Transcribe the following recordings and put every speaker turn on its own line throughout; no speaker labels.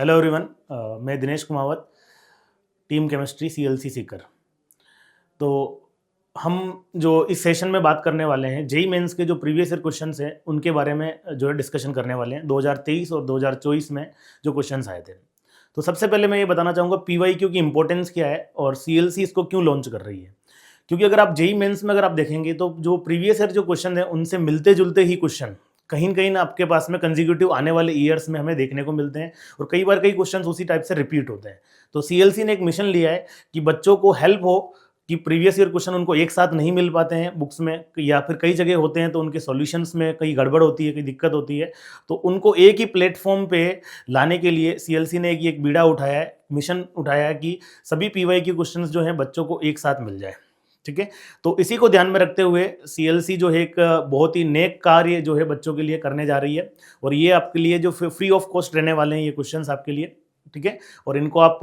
Hello everyone, मैं Dinesh Kumawat, team chemistry CLC Sikar. तो हम जो इस सेशन में बात करने वाले हैं जेई मेंस के जो प्रीवियस ईयर क्वेश्चंस हैं उनके बारे में जो है डिस्कशन करने वाले हैं 2023 और 2024 में जो क्वेश्चंस आए थे। तो सबसे पहले मैं ये बताना चाहूँगा पीवाईक्यू की इंपॉर्टेंस क्या है और सीएलसी इसको क्यों लॉन्च कर रही है। क्योंकि अगर आप जेई मेंस में अगर आप देखेंगे तो जो प्रीवियस ईयर जो क्वेश्चन है उनसे मिलते जुलते ही क्वेश्चन कहीं न कहीं ना आपके पास में कंसेक्यूटिव आने वाले ईयर्स में हमें देखने को मिलते हैं और कई बार कई क्वेश्चंस उसी टाइप से रिपीट होते हैं। तो सीएलसी ने एक मिशन लिया है कि बच्चों को हेल्प हो कि प्रीवियस ईयर क्वेश्चन उनको एक साथ नहीं मिल पाते हैं बुक्स में या फिर कई जगह होते हैं तो उनके सॉल्यूशंस में कई गड़बड़ होती है, कई दिक्कत होती है, तो उनको एक ही प्लेटफॉर्म पे लाने के लिए सीएलसी ने एक बीड़ा उठाया है, मिशन उठाया है कि सभी पीवाईक्यू क्वेश्चंस जो हैं बच्चों को एक साथ मिल जाए। ठीक है, तो इसी को ध्यान में रखते हुए सीएलसी जो है एक बहुत ही नेक कार्य जो है बच्चों के लिए करने जा रही है और ये आपके लिए जो फ्री ऑफ कॉस्ट रहने वाले हैं ये क्वेश्चंस आपके लिए। ठीक है, और इनको आप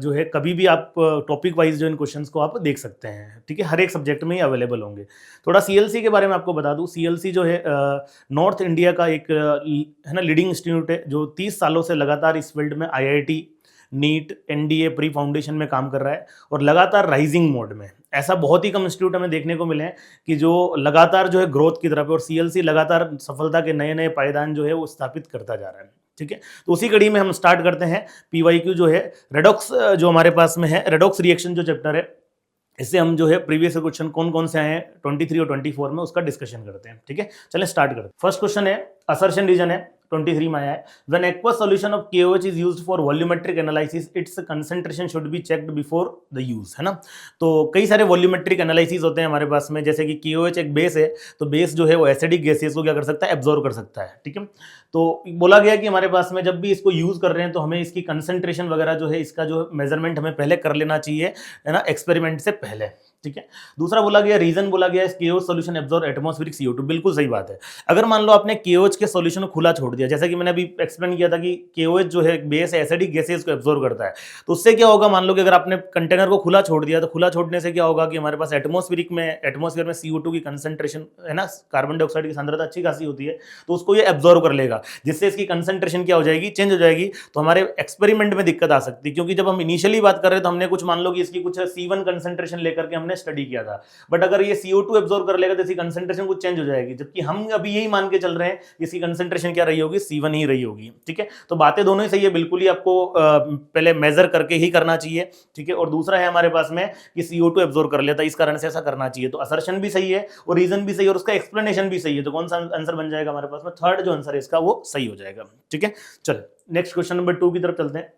जो है कभी भी आप टॉपिक वाइज जो इन क्वेश्चंस को आप देख सकते हैं। ठीक है, हर एक सब्जेक्ट में ही अवेलेबल होंगे। थोड़ा सीएलसी के बारे में आपको बता दूं, सीएलसी जो है नॉर्थ इंडिया का एक है ना लीडिंग इंस्टीट्यूट है जो 30 सालों से लगातार इस फील्ड में IIT, NEET, NDA, pre foundation में काम कर रहा है और लगातार राइजिंग मोड में। ऐसा बहुत ही कम इंस्टीट्यूट हमें देखने को मिले हैं कि जो लगातार जो है ग्रोथ की तरफ है और सीएलसी लगातार सफलता के नए नए पायदान जो है वो स्थापित करता जा रहा है। ठीक है, तो उसी कड़ी में हम स्टार्ट करते हैं। पीवाईक्यू जो है रेडॉक्स जो हमारे पास में है, रेडॉक्स रिएक्शन जो चैप्टर है, इससे हम जो है प्रीवियस क्वेश्चन कौन कौन से आए हैं 23 और 24 में उसका डिस्कशन करते हैं। ठीक है, चलें स्टार्ट करते हैं। फर्स्ट क्वेश्चन है असर्शन रीजन है 23 में आया है, when aqueous solution of KOH is used for volumetric analysis it's concentration should be checked before the use, है ना। तो कई सारे वॉल्यूमेट्रिक एनालिसिस होते हैं हमारे पास में, जैसे कि KOH एक बेस है, तो बेस जो है वो एसिडिक गैसेस को क्या कर सकता है, एब्जॉर्ब कर सकता है। ठीक है, तो बोला गया कि हमारे पास में जब भी इसको यूज कर रहे हैं तो हमें इसकी कंसंट्रेशन वगैरह जो है इसका जो मेजरमेंट हमें पहले कर लेना चाहिए, है ना, एक्सपेरिमेंट से पहले। ठीक है, दूसरा बोला गया रीजन बोला गया KOH solution absorb atmospheric CO2। बिल्कुल सही बात है। अगर मान लो आपने KOH के सॉल्यूशन को खुला छोड़ दिया, जैसा कि मैंने अभी एक्सप्लेन किया था कि KOH जो है बेस एसिडिक गैसेस को एब्जॉर्ब करता है, तो उससे क्या होगा, मान लो कि अगर आपने कंटेनर को खुला छोड़ दिया तो खुला छोड़ने से क्या होगा कि हमारे पास एटमॉस्फेयर में CO2 की कंसंट्रेशन, है ना, कार्बन डाइऑक्साइड की सांद्रता अच्छी खासी होती है, तो उसको ये एब्जॉर्ब कर लेगा, जिससे इसकी कंसंट्रेशन क्या हो जाएगी, चेंज हो जाएगी। तो हमारे एक्सपेरिमेंट में दिक्कत आ सकती है, क्योंकि जब हम इनिशियली बात कर रहे हैं तो हमने कुछ मान लो कि इसकी कुछ C1 कंसंट्रेशन लेकर के हमने स्टडी किया था, बट अगर ये CO2 एब्जॉर्ब कर लेगा तो इसकी कंसंट्रेशन कुछ चेंज हो जाएगी, जबकि हम अभी यही मान के चल रहे हैं इसकी कंसंट्रेशन क्या रही होगी, C1 ही रही होगी। ठीक है, तो बातें दोनों ही सही है, बिल्कुल ही आपको पहले मेजर करके ही करना चाहिए। ठीक है, और दूसरा है हमारे पास में कि CO2 एब्जॉर्ब कर लेता है, इस कारण से ऐसा करना चाहिए। तो असर्शन भी सही है और रीजन भी सही है और उसका एक्सप्लेनेशन भी सही है, तो कौन सा आंसर बन जाएगा हमारे पास में, थर्ड जो आंसर है इसका वो सही हो जाएगा। ठीक है, चलो नेक्स्ट क्वेश्चन नंबर 2 की तरफ चलते हैं।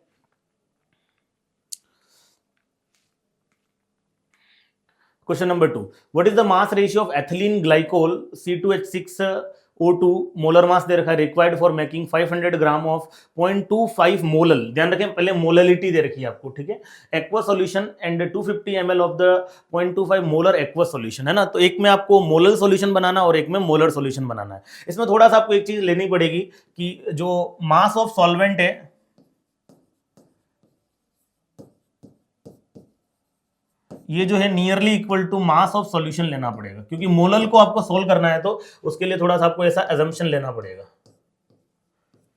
Question number 2, what is the mass ratio of ethylene glycol C2H6O2 molar mass दे रखा है required for making 500 gram of 0.25 molal. ध्यान रखें पहले मोललिटी दे रखी है आपको। ठीक है, aqua solution and 250 ml of the 0.25 molar aqua solution, है ना। तो एक में आपको मोलल सॉल्यूशन बनाना और एक में मोलर सॉल्यूशन बनाना है। इसमें थोड़ा सा आपको एक चीज लेनी पड़ेगी कि जो मास ऑफ सॉल्वेंट है ये जो है nearly equal to mass of solution लेना पड़ेगा, क्योंकि मोलल को आपको सोल्व करना है तो उसके लिए थोड़ा सा आपको ऐसा अजम्पशन लेना पड़ेगा।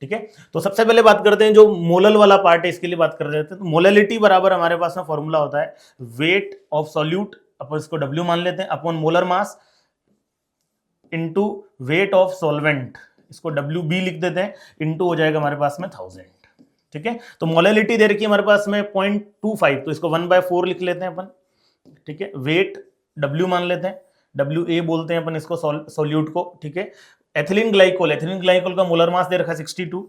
ठीक है, तो सबसे पहले बात करते हैं जो मोलल वाला पार्ट है, इसके लिए बात कर रहे थे। तो मोललिटी बराबर हमारे पास में फॉर्मूला होता है वेट ऑफ सॉल्यूट, अपन इसको W मान लेते हैं, upon molar mass into weight of solvent, इसको WB लिख देते हैं, इनटू हो जाएगा हमारे पास में 1000। ठीक है, तो मोललिटी दे रखी है हमारे पास में 0.25, तो इसको 1/4 लिख लेते हैं अपन। ठीक है, वेट W मान लेते हैं, WA बोलते हैं अपन इसको सॉल्यूट को। ठीक है, एथिलीन ग्लाइकोल का मोलर मास दे रखा है 62।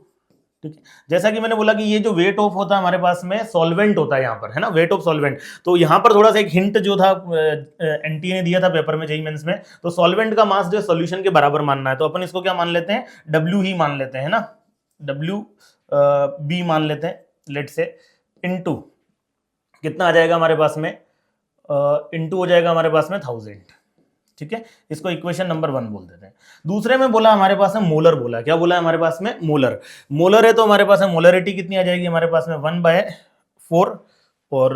ठीक है, जैसा कि मैंने बोला कि ये जो वेट ऑफ होता है हमारे पास में सॉल्वेंट होता है यहाँ पर, है ना, वेट ऑफ सॉल्वेंट। तो यहाँ पर थोड़ा सा एक हिंट जो था एनटीए ने दिया था पेपर में, जेईई मेंस में, तो सॉल्वेंट का मास जो सॉल्यूशन के बराबर मानना है, तो अपन इसको क्या मान लेते हैं, W ही मान लेते हैं, है ना, WB मान लेते हैं, लेट से इनटू कितना आ जाएगा हमारे पास में, इनटू हो जाएगा हमारे पास में 1000। ठीक है, इसको इक्वेशन नंबर 1 बोल देते हैं। दूसरे में बोला हमारे पास में मोलर, बोला क्या बोला है हमारे पास में, मोलर है, तो हमारे पास में मोलरिटी कितनी आ जाएगी हमारे पास में 1/4, और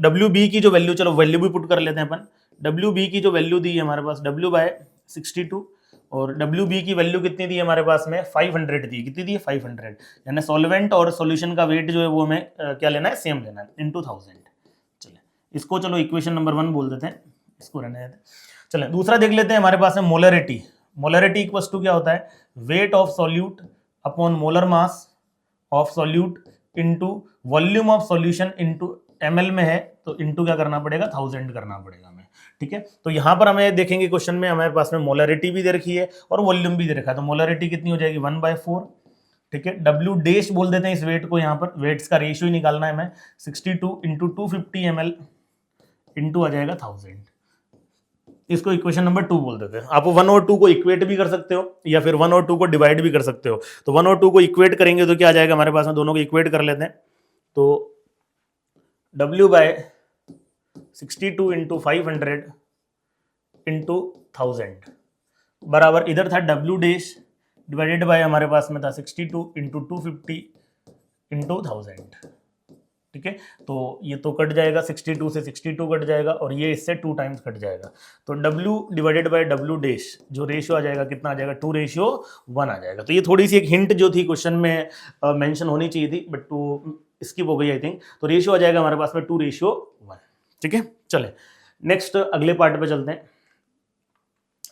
WB की जो वैल्यू, चलो वैल्यू भी पुट कर लेते हैं अपन, WB की जो वैल्यू दी है हमारे पास W/62 और WB की वैल्यू कितनी थी हमारे पास में 500 थी, कितनी थी 500, यानी सॉल्वेंट और सॉल्यूशन का वेट जो है वो हमें क्या लेना है, सेम लेना है, इनटू 1000। चलिए इसको चलो इक्वेशन नंबर 1 बोल देते हैं, इसको रहने देते हैं। चलिए दूसरा देख लेते हैं, हमारे पास में मोलरिटी। मोलरिटी इक्वल्स टू क्या होता है, weight of solute upon molar mass of solute into volume of solution into ml में है तो इनटू क्या करना पड़ेगा, 1000 करना पड़ेगा हमें। ठीक है, तो यहां पर हमें देखेंगे क्वेश्चन में हमारे पास में मोलरिटी भी दे रखी है और वॉल्यूम भी दे रखा है, तो मोलरिटी कितनी हो जाएगी 1/4। ठीक है, W डैश बोल देते हैं इस वेट को, यहाँ पर वेट्स का रेशियो ही निकालना है हमें, 62 इंटू 250 ml इंटू आ जाएगा 1000। इसको इक्वेशन नंबर 2 बोल देते हैं। आप 1 और 2 को इक्वेट भी कर सकते हो या फिर 1 और 2 को डिवाइड भी कर सकते हो। तो 1 और 2 को इक्वेट करेंगे तो क्या आ जाएगा हमारे पास में, दोनों को इक्वेट कर लेते हैं, तो W/62 इंटू 500 इंटू 1000 बराबर, इधर था W डैश डिवाइडेड बाय हमारे पास में था 62 इंटू 250 इंटू 1000। ठीक है, तो ये तो कट जाएगा, 62 से 62 कट जाएगा और ये इससे 2 टाइम्स कट जाएगा, तो W divided by W dash जो रेशियो आ जाएगा कितना आ जाएगा, 2:1 आ जाएगा। तो ये थोड़ी सी एक हिंट जो थी क्वेश्चन में मेंशन होनी चाहिए थी, बट तो स्किप हो गई आई थिंक। तो रेशियो आ जाएगा हमारे पास में 2:1। ठीक है, चले नेक्स्ट अगले पार्ट पे चलते हैं।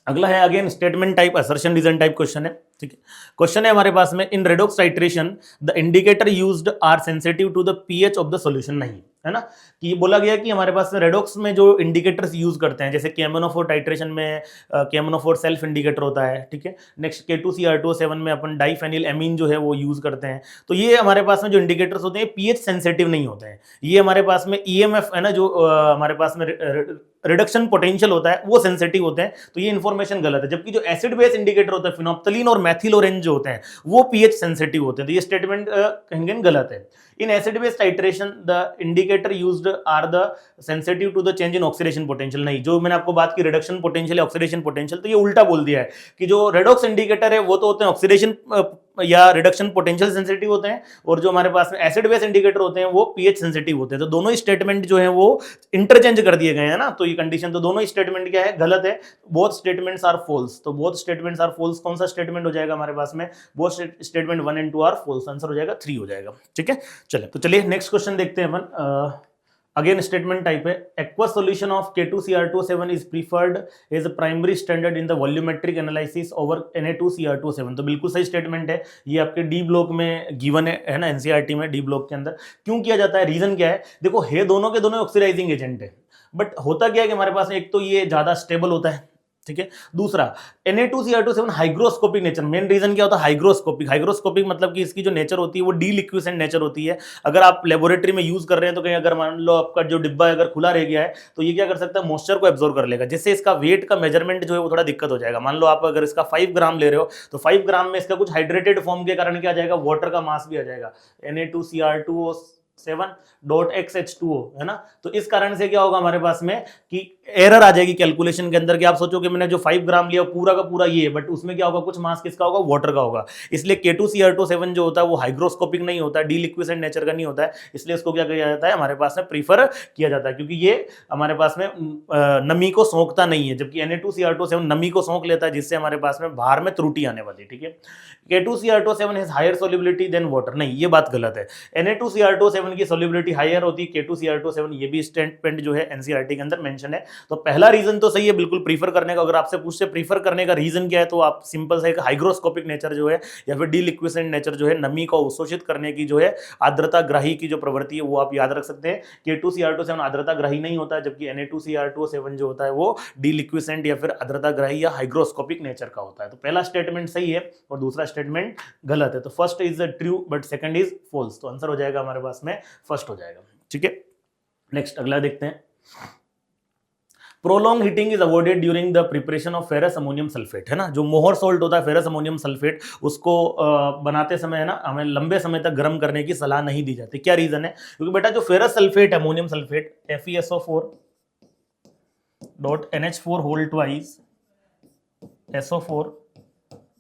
अगला है again statement type assertion reason type question है। ठीक है, क्वेश्चन है हमारे पास में, in redox titration the indicator used are sensitive to the pH of the solution, नहीं है ना, कि ये बोला गया कि हमारे पास रेडॉक्स में जो इंडिकेटर्स यूज करते हैं, जैसे केमोनोफोर टाइट्रेशन में केमोनोफोर सेल्फ इंडिकेटर होता है। ठीक है, नेक्स्ट K2CR2O7 में अपन डाइफेनिल एमीन जो है वो यूज करते हैं। तो ये हमारे पास में जो इंडिकेटर्स होते हैं पीएच सेंसिटिव नहीं होते हैं, ये हमारे पास में EMF है ना, जो हमारे पास में रिडक्शन पोटेंशियल होता है वो सेंसिटिव होते हैं। तो ये इन्फॉर्मेशन गलत है, जबकि जो एसिड बेस इंडिकेटर होता है फिनोप्थलीन और मैथिल ऑरेंज जो होते हैं वो पीएच सेंसिटिव होते हैं। तो ये स्टेटमेंट कहीं गलत है। In acid base titration the indicator used are the sensitive to the change in oxidation potential, नहीं, जो मैंने आपको बात की रिडक्शन पोटेंशियल या ऑक्सीडेशन पोटेंशियल, तो ये उल्टा बोल दिया है कि जो रेडॉक्स इंडिकेटर है वो तो होते हैं ऑक्सीडेशन या रिडक्शन पोटेंशियल सेंसिटिव होते हैं, और जो हमारे पास में एसिड बेस इंडिकेटर होते हैं वो पीएच सेंसिटिव होते हैं। तो दोनों स्टेटमेंट जो है वो इंटरचेंज कर दिए गए हैं ना, तो ये कंडीशन, तो दोनों स्टेटमेंट क्या है, गलत है। बोथ स्टेटमेंट्स आर फॉल्स, तो बोथ स्टेटमेंट्स आर फॉल्स। कौन सा स्टेटमेंट हो जाएगा हमारे पास में, बोथ स्टेटमेंट 1 और 2 आर फॉल्स, आंसर हो जाएगा 3 हो जाएगा। ठीक है, चलिए तो चलिए नेक्स्ट क्वेश्चन देखते हैं अपन। अगेन स्टेटमेंट टाइप है, aqua solution of K2CR2O7 is preferred as a primary standard in the volumetric analysis over Na2CR2O7। तो बिल्कुल सही स्टेटमेंट है, ये आपके डी ब्लॉक में गिवन है ना, एनसीईआरटी में डी ब्लॉक के अंदर। क्यों किया जाता है, रीजन क्या है, देखो हे दोनों के दोनों ऑक्सीडाइजिंग एजेंट है, बट होता क्या है कि हमारे पास एक तो ये ज्यादा स्टेबल होता है, ठीक है, दूसरा Na2CR2O7 hygroscopic nature. Main reason क्या होता है, हाइग्रोस्कोपिक। हाइग्रोस्कोपिक मतलब कि इसकी जो नेचर होती है वो डीलिक्विसेंट नेचर होती है। अगर आप लेबोरेटरी में यूज कर रहे हैं तो कहीं अगर मान लो आपका जो डिब्बा अगर खुला रह गया है तो ये क्या कर सकता है, मॉइस्चर को एब्जॉर्ब कर लेगा, जिससे इसका वेट का मेजरमेंट जो है वो थोड़ा दिक्कत हो जाएगा। मान लो आप अगर इसका 5 ग्राम ले रहे हो तो 5 ग्राम में इसका कुछ हाइड्रेटेड फॉर्म के कारण क्या आ जाएगा, वाटर का मास भी आ जाएगा, Na2CR2O7.XH2O, है ना। तो इस कारण से क्या होगा हमारे पास में कि एरर आ जाएगी कैलकुलेशन के अंदर, कि आप सोचो कि मैंने जो 5 ग्राम लिया पूरा का पूरा ये, बट उसमें क्या होगा, कुछ मास किसका होगा, वाटर का होगा। इसलिए K2CR2O7 जो होता है वो हाइग्रोस्कोपिक नहीं होता है, डीलिक्विसेंट नेचर का नहीं होता है, इसलिए इसको क्या किया जाता है, हमारे पास में प्रीफर किया जाता है, क्योंकि ये हमारे पास में नमी को सोखता नहीं है, जबकि Na2CR2O7 नमी को सोख लेता है, जिससे हमारे पास में बाहर में त्रुटि आने वाली। ठीक है, K2CR2O7 has higher solubility than water, नहीं, ये बात गलत है। Na2CR2O7 की सोल्युबिलिटी हायर होती है, K2CR2O7, ये भी स्टेटमेंट जो है एनसीईआरटी के अंदर मेंशन है। तो पहला रीजन तो सही है बिल्कुल प्रीफर करने का। अगर आपसे पूछते प्रीफर करने का रीजन क्या है, तो आप सिंपल सा एक हाइग्रोस्कोपिक नेचर जो है या फिर डीलिक्विसेंट नेचर जो है, नमी को अवशोषित करने की जो है आर्द्रता ग्राही की जो प्रवृत्ति है वो आप याद रख सकते हैं। K2CR2O7 आर्द्रता ग्राही नहीं होता है, जबकि Na2CR2O7 जो होता है वो डीलिक्विसेंट या फिर आर्द्रता ग्राही या हाइग्रोस्कोपिक नेचर का होता है। तो पहला स्टेटमेंट सही है और दूसरा स्टेटमेंट गलत है। तो first is true but second is false, तो आंसर हो जाएगा हमारे पास में फर्स्ट हो जाएगा। ठीक है, नेक्स्ट अगला देखते हैं। Prolong heating is avoided during the preparation of ferrous ammonium sulphate, है ना, जो मोहर सोल्ट होता है फेरस अमोनियम सल्फेट, उसको बनाते समय है ना हमें लंबे समय तक गर्म करने की सलाह नहीं दी जाती। क्या रीजन है, क्योंकि बेटा जो ferrous sulphate ammonium sulphate FeSO4.NH4 whole twice SO4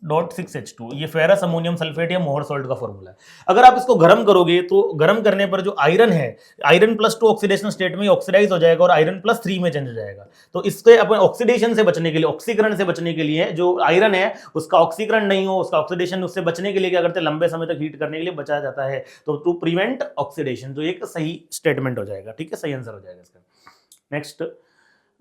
2.6H2, ये फेरस अमोनियम सल्फेट या मोहर सॉल्ट का फॉर्मूला है। अगर आप इसको गर्म करोगे तो गर्म करने पर जो आयरन है, आयरन +2 ऑक्सीडेशन स्टेट में ऑक्सीडाइज हो जाएगा और आयरन +3 में चेंज हो जाएगा। तो इससे अपन ऑक्सीडेशन से बचने के लिए, ऑक्सीकरण से बचने के लिए, जो आयरन है उसका ऑक्सीकरण नहीं हो, उसका ऑक्सीडेशन, उससे बचने के लिए क्या करते हैं, लंबे समय तक हीट करने के लिए बचाया जाता है। तो टू प्रिवेंट ऑक्सीडेशन, जो एक सही स्टेटमेंट हो जाएगा, ठीक है, सही आंसर हो जाएगा इसका। Next,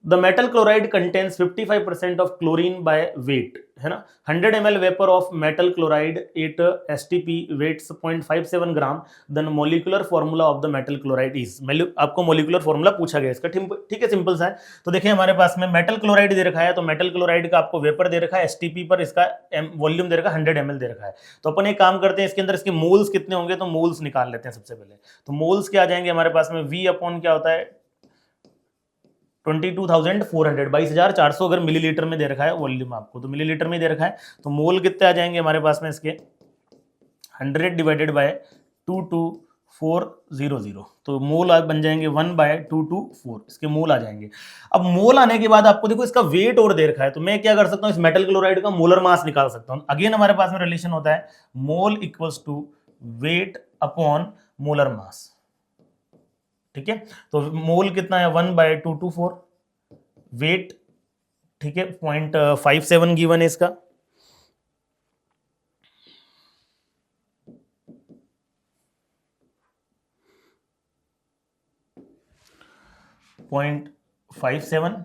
the metal chloride contains 55% of chlorine by weight, है ना। 100 ml vapour of metal chloride 8 STP weights 0.57 gram, then molecular formula of the metal chloride is. आपको मोलिकुलर फॉर्मूला पूछा गया इसका, ठीक है, सिंपल सा है। तो देखिए हमारे पास में मेटल क्लोराइड दे रखा है, तो मेटल क्लोराइड का आपको वेपर दे रखा है, STP पर इसका वॉल्यूम दे रखा है, 100 ml दे रखा है। तो अपन एक काम करते हैं, इसके अंदर इसके मोल्स कितने होंगे, तो मोल्स निकाल लेते हैं सबसे पहले। तो मोल्स क्या आ जाएंगे हमारे पास में, V अपॉन क्या होता है 22,400, 22,400 अगर मिलीलीटर में दे रखा है वॉल्यूम आपको, तो मिलीलीटर में दे रखा है, तो मोल कितने आ जाएंगे हमारे पास में इसके 100 डिवाइडेड बाय 22400, तो मोल बन जाएंगे 1/224, इसके मोल आ जाएंगे। अब मोल आने के बाद आपको देखो इसका वेट और दे रखा है, तो मैं क्या कर सकता हूँ, इस मेटल क्लोराइड का मोलर मास निकाल सकता हूँ। अगेन हमारे पास में रिलेशन होता है mole equals to weight upon molar mass, ठीक है। तो मोल कितना है 1/224, वेट, ठीक है, 0.57 गिवन है इसका, .57,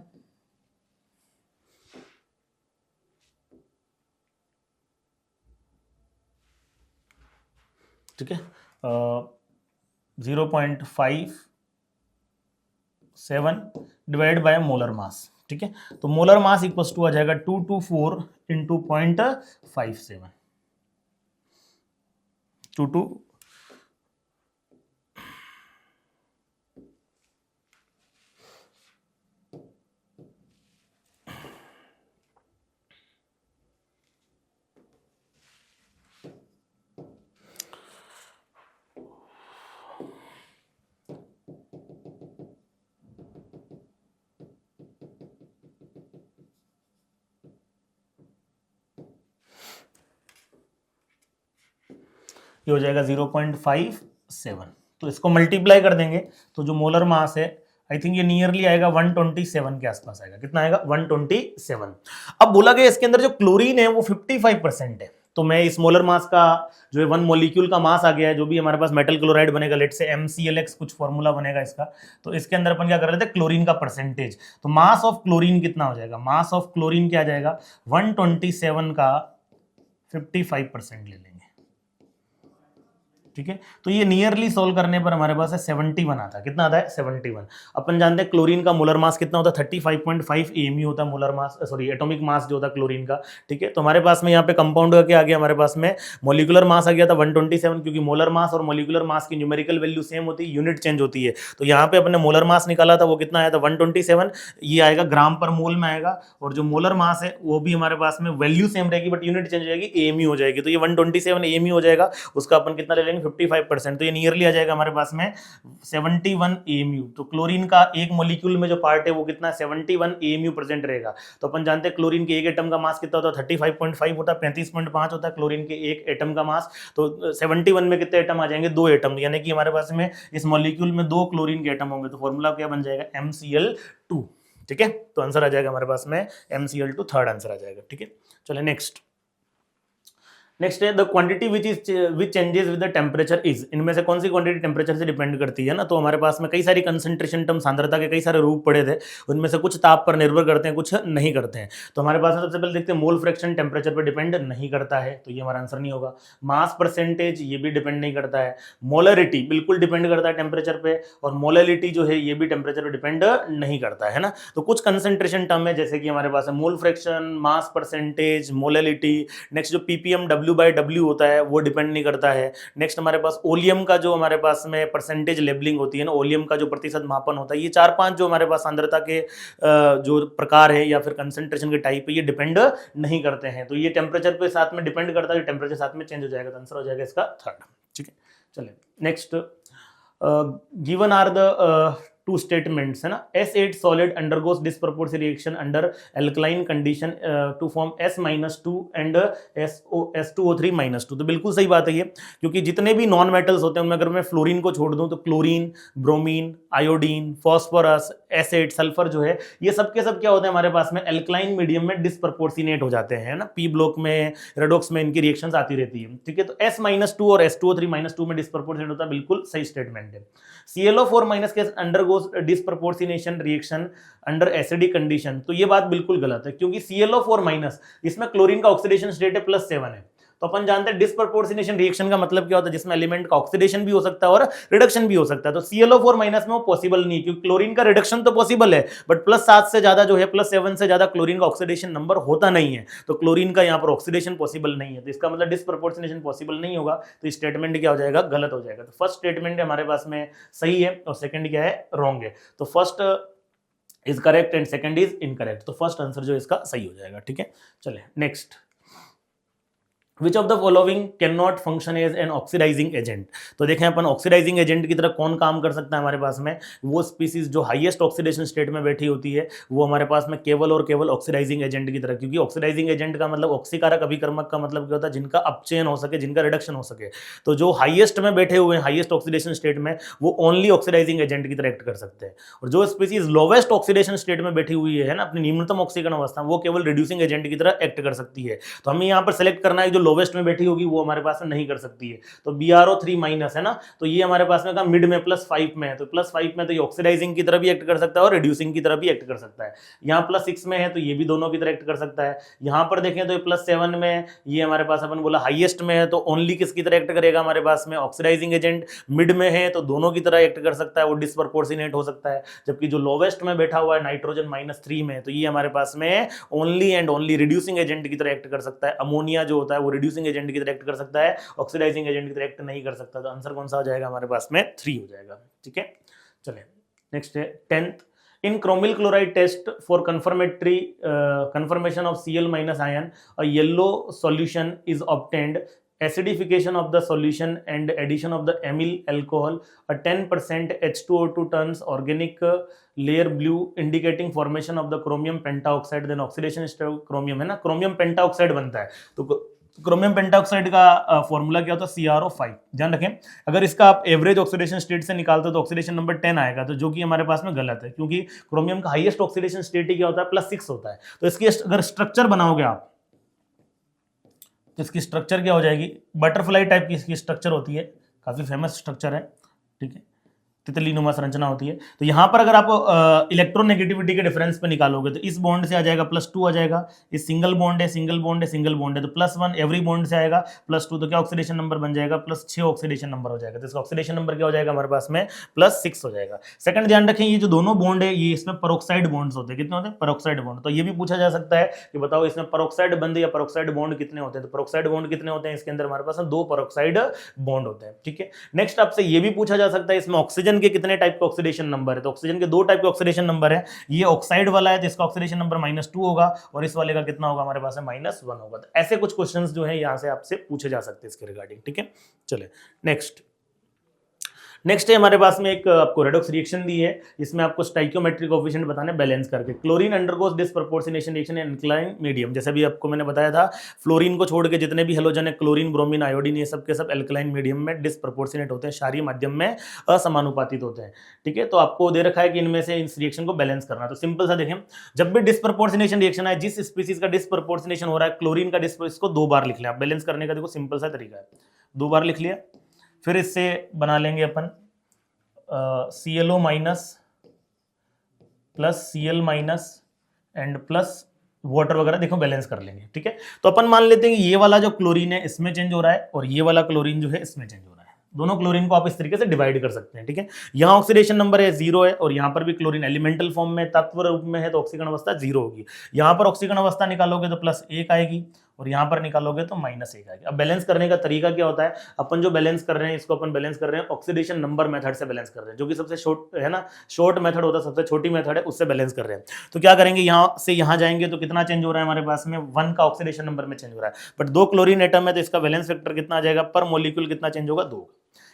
ठीक है, 0.57 डिवाइड बाय मोलर मास, ठीक है। तो मोलर मास इक्वल्स टू आ जाएगा 224 इंटू 0.57, 22 ये हो जाएगा 0.57। तो इसको मल्टीप्लाई कर देंगे तो जो मोलर मास है, आई थिंक ये नियरली आएगा 127 के आसपास आएगा। कितना आएगा 127। अब बोला गया इसके अंदर जो क्लोरीन है वो 55% है, तो मैं इस मोलर मास का जो है 1 मॉलिक्यूल का मास आ गया है, जो भी हमारे पास मेटल क्लोराइड बनेगा, लेट से MClX कुछ फॉर्मूला बनेगा इसका, तो इसके अंदर अपन क्या कर लेते हैं क्लोरीन का परसेंटेज। तो मास ऑफ क्लोरीन कितना हो जाएगा, मास ऑफ क्लोरीन क्या आ जाएगा 127 का 55% ले लेंगे, ठीक है। तो ये नियरली सोल्व करने पर हमारे पास है 71 आता है। कितना आता है 71। अपन जानते हैं क्लोरीन का मोलर मास कितना होता है 35.5 AMU होता है molar mass, sorry atomic mass जो होता है क्लोरीन का, ठीक है। तो हमारे पास में यहाँ पे कंपाउंड का क्या आ गया, हमारे पास में मॉलिक्यूलर मास आ गया था 127, क्योंकि मोलर मास और मॉलिक्यूलर मास की न्यूमेरिकल वैल्यू सेम होती है, यूनिट चेंज होती है। तो यहाँ पे अपने मोलर मास निकाला था, वो कितना आया था 127, ये आएगा ग्राम पर मोल में आएगा, और जो मोलर मास है वो भी हमारे पास में वैल्यू सेम रहेगी बट यूनिट चेंज हो जाएगी, AMU हो जाएगी। तो ये 127 AMU हो जाएगा, उसका अपन कितना ले लेंगे 55%, तो ये नियरली आ जाएगा हमारे पास में 71 AMU। तो क्लोरीन का एक मॉलिक्यूल में जो पार्ट है वो कितना 71 AMU प्रेजेंट रहेगा। तो अपन जानते हैं क्लोरीन के एक एटम का मास कितना होता है 35.5 होता है, 35.5 होता है क्लोरीन के एक एटम का मास। तो 71 में कितने एटम आ जाएंगे, 2 एटम, यानी कि हमारे पास में इस मॉलिक्यूल में 2 क्लोरीन के एटम होंगे। तो फॉर्मूला क्या बन जाएगा MCl2, ठीक है। तो आंसर आ जाएगा हमारे पास में MCl2, थर्ड आंसर आ जाएगा, ठीक है। चलिए नेक्स्ट है the quantity which changes with the temperature is. इनमें से कौन सी क्वांटिटी टेम्परेचर से डिपेंड करती है ना। तो हमारे पास में कई सारी कंसंट्रेशन टर्म, सांद्रता के कई सारे रूप पड़े थे, उनमें से कुछ ताप पर निर्भर करते हैं, कुछ नहीं करते हैं। तो हमारे पास में सबसे पहले देखते हैं मोल फ्रैक्शन टेम्परेचर पर डिपेंड नहीं करता है, तो ये हमारा आंसर नहीं होगा। मास परसेंटेज ये भी डिपेंड नहीं करता है। मोलरिटी बिल्कुल डिपेंड करता है टेम्परेचर पे, और मोलरिटी जो है ये भी टेम्परेचर पर डिपेंड नहीं करता है ना। तो कुछ कंसंट्रेशन टर्म है जैसे कि हमारे पास है mole fraction, mass percentage, molarity. Next जो ppm W/W होता है वो डिपेंड नहीं करता है। नेक्स्ट हमारे पास ओलियम का जो हमारे पास में परसेंटेज लेबलिंग होती है ना, ओलियम का जो प्रतिशत मापन होता है, ये 4-5 जो हमारे पास सांद्रता के जो प्रकार है या फिर कंसंट्रेशन के टाइप है ये डिपेंड नहीं करते हैं। तो ये टेम्परेचर पे साथ में डिपेंड करता है, टेम्परेचर साथ में चेंज हो जाएगा, तो आंसर हो जाएगा इसका थर्ड, ठीक है। चलिए next, given are the two statements है ना, S8 solid undergoes disproportionate reaction under alkaline condition to form S-2 and S2O3-2। तो बिल्कुल सही बात है ये, क्योंकि जितने भी नॉन मेटल्स होते हैं उनमें अगर मैं फ्लोरीन को छोड़ दूं तो chlorine, bromine, iodine, phosphorus, acid, sulphur जो है ये सब के सब क्या होते हैं हमारे पास में एल्कलाइन मीडियम में डिस्प्रपोर्शनेट हो जाते हैं ना, पी ब्लॉक में, रेडॉक्स में इनकी रिएक्शंस आती रहती है, ठीक है। तो S-2 और S2O3-2 में डिस्प्रपोर्शनेट होता है, बिल्कुल सही स्टेटमेंट है। ClO4- के undergoes disproportionation reaction under acidic condition, तो ये बात बिल्कुल गलत है, क्योंकि ClO4- इसमें क्लोरीन का ऑक्सीडेशन स्टेट है +7 है। तो अपन जानते हैं डिस्प्रपोर्शनेशन रिएक्शन का मतलब क्या होता है, जिसमें एलिमेंट का ऑक्सीडेशन भी हो सकता है और रिडक्शन भी हो सकता है। तो ClO4- में वो पॉसिबल नहीं, क्योंकि क्लोरीन का रिडक्शन तो पॉसिबल है, बट +7 से ज्यादा जो है, +7 से ज्यादा क्लोरीन का ऑक्सीडेशन नंबर होता नहीं है, तो क्लोरीन का यहाँ पर ऑक्सीडेशन पॉसिबल नहीं है, तो इसका मतलब डिस्प्रपोर्शनेशन पॉसिबल नहीं होगा, तो स्टेटमेंट क्या हो जाएगा, गलत हो जाएगा। तो फर्स्ट स्टेटमेंट हमारे पास में सही है और सेकंड क्या है, रॉन्ग है। तो first is correct and second is incorrect, तो फर्स्ट आंसर जो इसका सही हो जाएगा, ठीक है। चले next, which of the following can not function as an oxidizing agent. तो देखें अपन ऑक्सीडाइजिंग एजेंट की तरह कौन काम कर सकता है हमारे पास में, वो स्पीसीज जो हाईएस्ट ऑक्सीडेशन स्टेट में बैठी होती है वो हमारे पास में केवल और केवल ऑक्सीडाइजिंग एजेंट की तरह, क्योंकि ऑक्सीडाइजिंग एजेंट का मतलब ऑक्सीकारक अभिकर्मक का मतलब क्या होता है, जिनका अपचयन हो सके, जिनका रिडक्शन हो सके। तो जो हाईएस्ट में बैठे हुए हैं, हाईएस्ट ऑक्सीडेशन स्टेट में, वो ओनली ऑक्सीडाइजिंग एजेंट की तरह एक्ट कर सकते हैं, और जो स्पीसीज लोवेस्ट ऑक्सीडेशन स्टेट में बैठी हुई है ना, अपनी निम्नतम ऑक्सीकरण अवस्था, वो केवल रिड्यूसिंग एजेंट की तरह एक्ट कर सकती है। तो हमें यहाँ पर सेलेक्ट करना है जो लोवेस्ट में बैठी होगी वो हमारे पास में नहीं कर सकती है। तो BrO3- है ना, तो ये हमारे पास में मिड में +5 में है, तो +5 में तो ये ऑक्सीडाइजिंग की तरह भी एक्ट कर सकता है और रिड्यूसिंग की तरह भी एक्ट कर सकता है। यहाँ +6 में है तो ये भी दोनों की तरह एक्ट कर सकता है। यहाँ पर देखें तो ये +7 में, ये हमारे पास अपन बोला हाईएस्ट में है, तो ओनली किसकी तरह एक्ट करेगा हमारे पास में, ऑक्सीडाइजिंग एजेंट। मिड में है तो दोनों की तरह एक्ट कर सकता है, वो डिस्प्रपोर्शनेट हो सकता है। जबकि जो लोवेस्ट में बैठा हुआ है नाइट्रोजन -3 में, तो ये हमारे पास में only and only reducing agent की तरह एक्ट कर सकता है। अमोनिया जो होता है वो रिड्यूसिंग एजेंट की तरह एक्ट कर सकता है, ऑक्सीडाइजिंग एजेंट की तरह एक्ट नहीं कर सकता। तो आंसर कौन सा हो जाएगा हमारे पास में, 3 हो जाएगा, ठीक है। चलिए नेक्स्ट है 10th, in chromyl chloride test for confirmation of Cl- ion a yellow solution is obtained, acidification of the solution and addition of the amyl alcohol, a 10% H2O2 turns organic layer blue indicating formation of the chromium pentaoxide, then oxidation state chromium है ना, chromium pentaoxide बनता है। तो chromium pentoxide का formula क्या होता है, CrO5। ध्यान रखें, अगर इसका आप एवरेज ऑक्सीडेशन स्टेट से निकालते हो तो ऑक्सीडेशन नंबर 10 आएगा, तो जो कि हमारे पास में गलत है, क्योंकि क्रोमियम का हाईएस्ट ऑक्सीडेशन स्टेट ही क्या होता है, +6 होता है। तो इसकी अगर स्ट्रक्चर बनाओगे आप तो इसकी स्ट्रक्चर क्या हो जाएगी, बटरफ्लाई टाइप की इसकी स्ट्रक्चर होती है, काफी फेमस स्ट्रक्चर है, ठीक है, तितली नुमा संरचना होती है। तो यहां पर अगर आप इलेक्ट्रोनेगेटिविटी के डिफरेंस पे निकालोगे तो इस बॉन्ड से आ जाएगा +2 आ जाएगा, इस सिंगल बॉन्ड है, सिंगल बॉन्ड है, सिंगल बॉन्ड है, तो +1 एवरी बॉन्ड से आएगा, +2 तो क्या ऑक्सीडेशन नंबर बन जाएगा, +6 ऑक्सीडेशन नंबर हो जाएगा। तो इसका ऑक्सीडेशन नंबर क्या हो जाएगा हमारे पास में, +6 हो जाएगा। सेकंड ध्यान रखें, ये जो दोनों बॉन्ड है ये इसमें पेरोक्साइड बॉन्ड्स होते हैं, कितने होते हैं, पेरोक्साइड बॉन्ड। तो ये भी पूछा जा सकता है कि बताओ इसमें पेरोक्साइड बंद या पेरोक्साइड बॉन्ड कितने होते हैं, तो पेरोक्साइड बॉन्ड कितने होते हैं, इसके अंदर हमारे पास 2 पेरोक्साइड बॉन्ड होते हैं, ठीक है। नेक्स्ट आपसे ये भी पूछा जा सकता है इसमें ऑक्सीजन के कितने टाइप के ऑक्सीडेशन नंबर है, तो ऑक्सीजन के 2 टाइप के ऑक्सीडेशन नंबर है। ये ऑक्साइड वाला है तो इसका ऑक्सीडेशन नंबर -2 होगा, और इस वाले का कितना होगा हमारे पास में -1 होगा। तो ऐसे कुछ क्वेश्चंस जो है यहां से आपसे पूछे जा सकते हैं इसके रिगार्डिंग, ठीक है। चले नेक्स्ट है हमारे पास में एक आपको रेडॉक्स रिएक्शन दी है, इसमें आपको स्टाइकियोमेट्रिक कोएफिशिएंट बताने बैलेंस करके। Chlorine undergoes disproportionation reaction in incline medium, जैसे भी आपको मैंने बताया था, फ्लोरीन को छोड़ के जितने भी हेलोजन है, क्लोरीन, ब्रोमीन, आयोडीन, ये सब के सब एल्कलाइन मीडियम में डिस्प्रपोर्शनेट होते हैं, क्षारीय माध्यम में असमानुपातित होते हैं, ठीक है। तो आपको दे रखा है कि इनमें से इस रिएक्शन को बैलेंस करना। तो सिंपल सा देखें, जब भी डिस्प्रपोर्शनेशन रिएक्शन है, जिस स्पीसीज का डिस्प्रपोर्शनेशन हो रहा है, क्लोरीन का इसको 2 बार लिख लें आप, बैलेंस करने का देखो सिंपल सा तरीका है, 2 बार लिख लिया, फिर इससे बना लेंगे अपन ClO- plus Cl- and plus water वगैरह, देखो बैलेंस कर लेंगे, ठीक है। तो अपन मान लेते हैं कि ये वाला जो क्लोरीन है इसमें चेंज हो रहा है, और ये वाला क्लोरीन जो है इसमें चेंज हो रहा है। दोनों क्लोरीन को आप इस तरीके से डिवाइड कर सकते हैं, ठीक है। यहाँ ऑक्सीडेशन नंबर है 0 है, और यहाँ पर भी क्लोरीन एलिमेंटल फॉर्म में तत्व रूप में है तो ऑक्सीकरण अवस्था 0 होगी। यहाँ पर ऑक्सीकरण अवस्था निकालोगे तो +1 आएगी, और यहाँ पर निकालोगे तो -1 आएगी। अब बैलेंस करने का तरीका क्या होता है, अपन जो बैलेंस कर रहे हैं इसको अपन बैलेंस कर रहे हैं ऑक्सीडेशन नंबर मेथड से बैलेंस कर रहे हैं, जो कि सबसे शॉर्ट है ना, शॉर्ट मेथड होता है, सबसे छोटी मेथड है, उससे बैलेंस कर रहे हैं। तो क्या करेंगे, यहाँ से यहाँ जाएंगे तो कितना चेंज हो रहा है हमारे पास में, 1 का ऑक्सीडेशन नंबर में चेंज हो रहा है, बट 2 क्लोरीन एटम है तो इसका वैलेंस फैक्टर कितना आ जाएगा, पर मॉलिक्यूल कितना चेंज होगा, 2।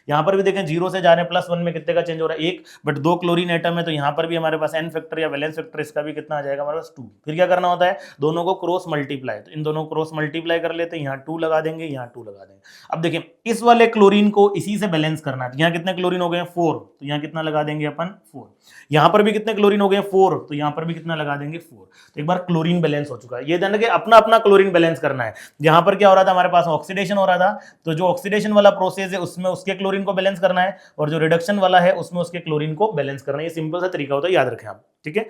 यहाँ पर भी देखें 0 से जा रहे हैं +1 में कितने का चेंज हो रहा है 1, बट 2 क्लोरीन एटम है तो यहाँ पर भी हमारे पास n फैक्टर या वैलेंस फैक्टर इसका भी कितना आ जाएगा हमारे पास 2। फिर क्या करना होता है, दोनों को क्रॉस मल्टीप्लाई, तो इन दोनों को क्रॉस मल्टीप्लाई कर लेते हैं, यहाँ 2 लगा देंगे, यहाँ 2 लगा देंगे। अब देखिए इस वाले क्लोरीन को इसी से बैलेंस करना है, यहाँ कितने क्लोरीन हो गए 4, तो यहाँ कितना लगा देंगे अपन 4। यहाँ पर भी कितने क्लोरीन हो गए 4, तो यहाँ पर भी कितना लगा देंगे 4। तो एक बार क्लोरीन बैलेंस हो चुका है। ये ध्यान रखिए अपना अपना क्लोरीन बैलेंस करना है। यहाँ पर क्या हो रहा था, हमारे पास ऑक्सीडेशन हो रहा था, तो जो ऑक्सीडेशन वाला प्रोसेस है उसमें उसके क्लोरीन को बैलेंस करना है, और जो रिडक्शन वाला है उसमें उसके क्लोरीन को बैलेंस करना है। ये सिंपल सा तरीका होता है, याद रखें आप, ठीक है।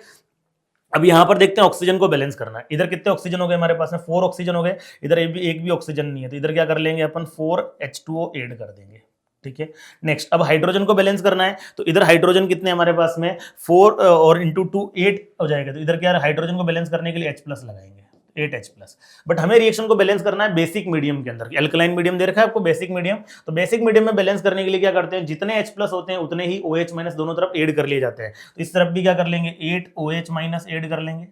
अब यहाँ पर देखते हैं ऑक्सीजन को बैलेंस करना है। इधर कितने ऑक्सीजन हो गए हमारे पास में 4 ऑक्सीजन हो गए, इधर एक भी ऑक्सीजन नहीं है, तो इधर क्या कर लेंगे अपन 4H2O ऐड कर देंगे, ठीक है। नेक्स्ट अब हाइड्रोजन को बैलेंस करना है, तो इधर हाइड्रोजन कितने हमारे पास में 4 और इंटू 2 8 हो जाएगा, तो इधर क्या हाइड्रोजन को बैलेंस करने के लिए H+ लगाएंगे 8H+। बट हमें रिएक्शन को बैलेंस करना है बेसिक मीडियम के अंदर। एल्कलाइन मीडियम दे रखा है आपको बेसिक मीडियम, तो बेसिक मीडियम में बैलेंस करने के लिए क्या करते हैं, जितने H+ होते हैं उतने ही OH- दोनों तरफ ऐड कर लिए जाते हैं। तो इस तरफ भी क्या कर लेंगे 8 OH- ऐड कर लेंगे,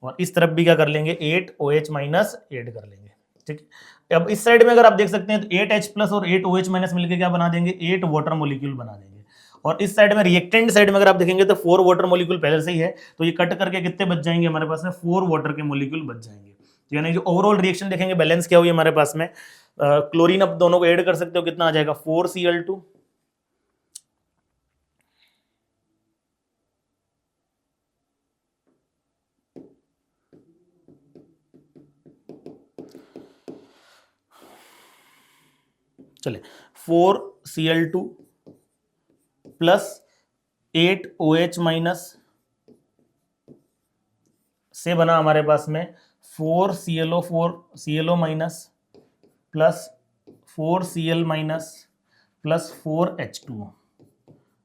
और इस तरफ भी क्या कर लेंगे 8 OH- ऐड कर लेंगे, ठीक है। अब इस साइड में अगर आप देख सकते हैं तो 8H+ और 8 OH- मिलकर क्या बना देंगे 8 वाटर मॉलिक्यूल बना देंगे। और इस साइड में रिएक्टेंट साइड में अगर आप देखेंगे तो 4 वाटर मॉलिक्यूल पहले से ही है, तो ये कट करके कितने बच जाएंगे हमारे पास में 4 वाटर के मॉलिक्यूल बच जाएंगे। यानी जो ओवरऑल रिएक्शन देखेंगे बैलेंस क्या हुई हमारे पास में, क्लोरीन अब दोनों को ऐड कर सकते हो, कितना आ जाएगा 4Cl2 चले 4Cl2 प्लस 8OH- से बना हमारे पास में 4ClO plus 4Cl- plus 4H2O।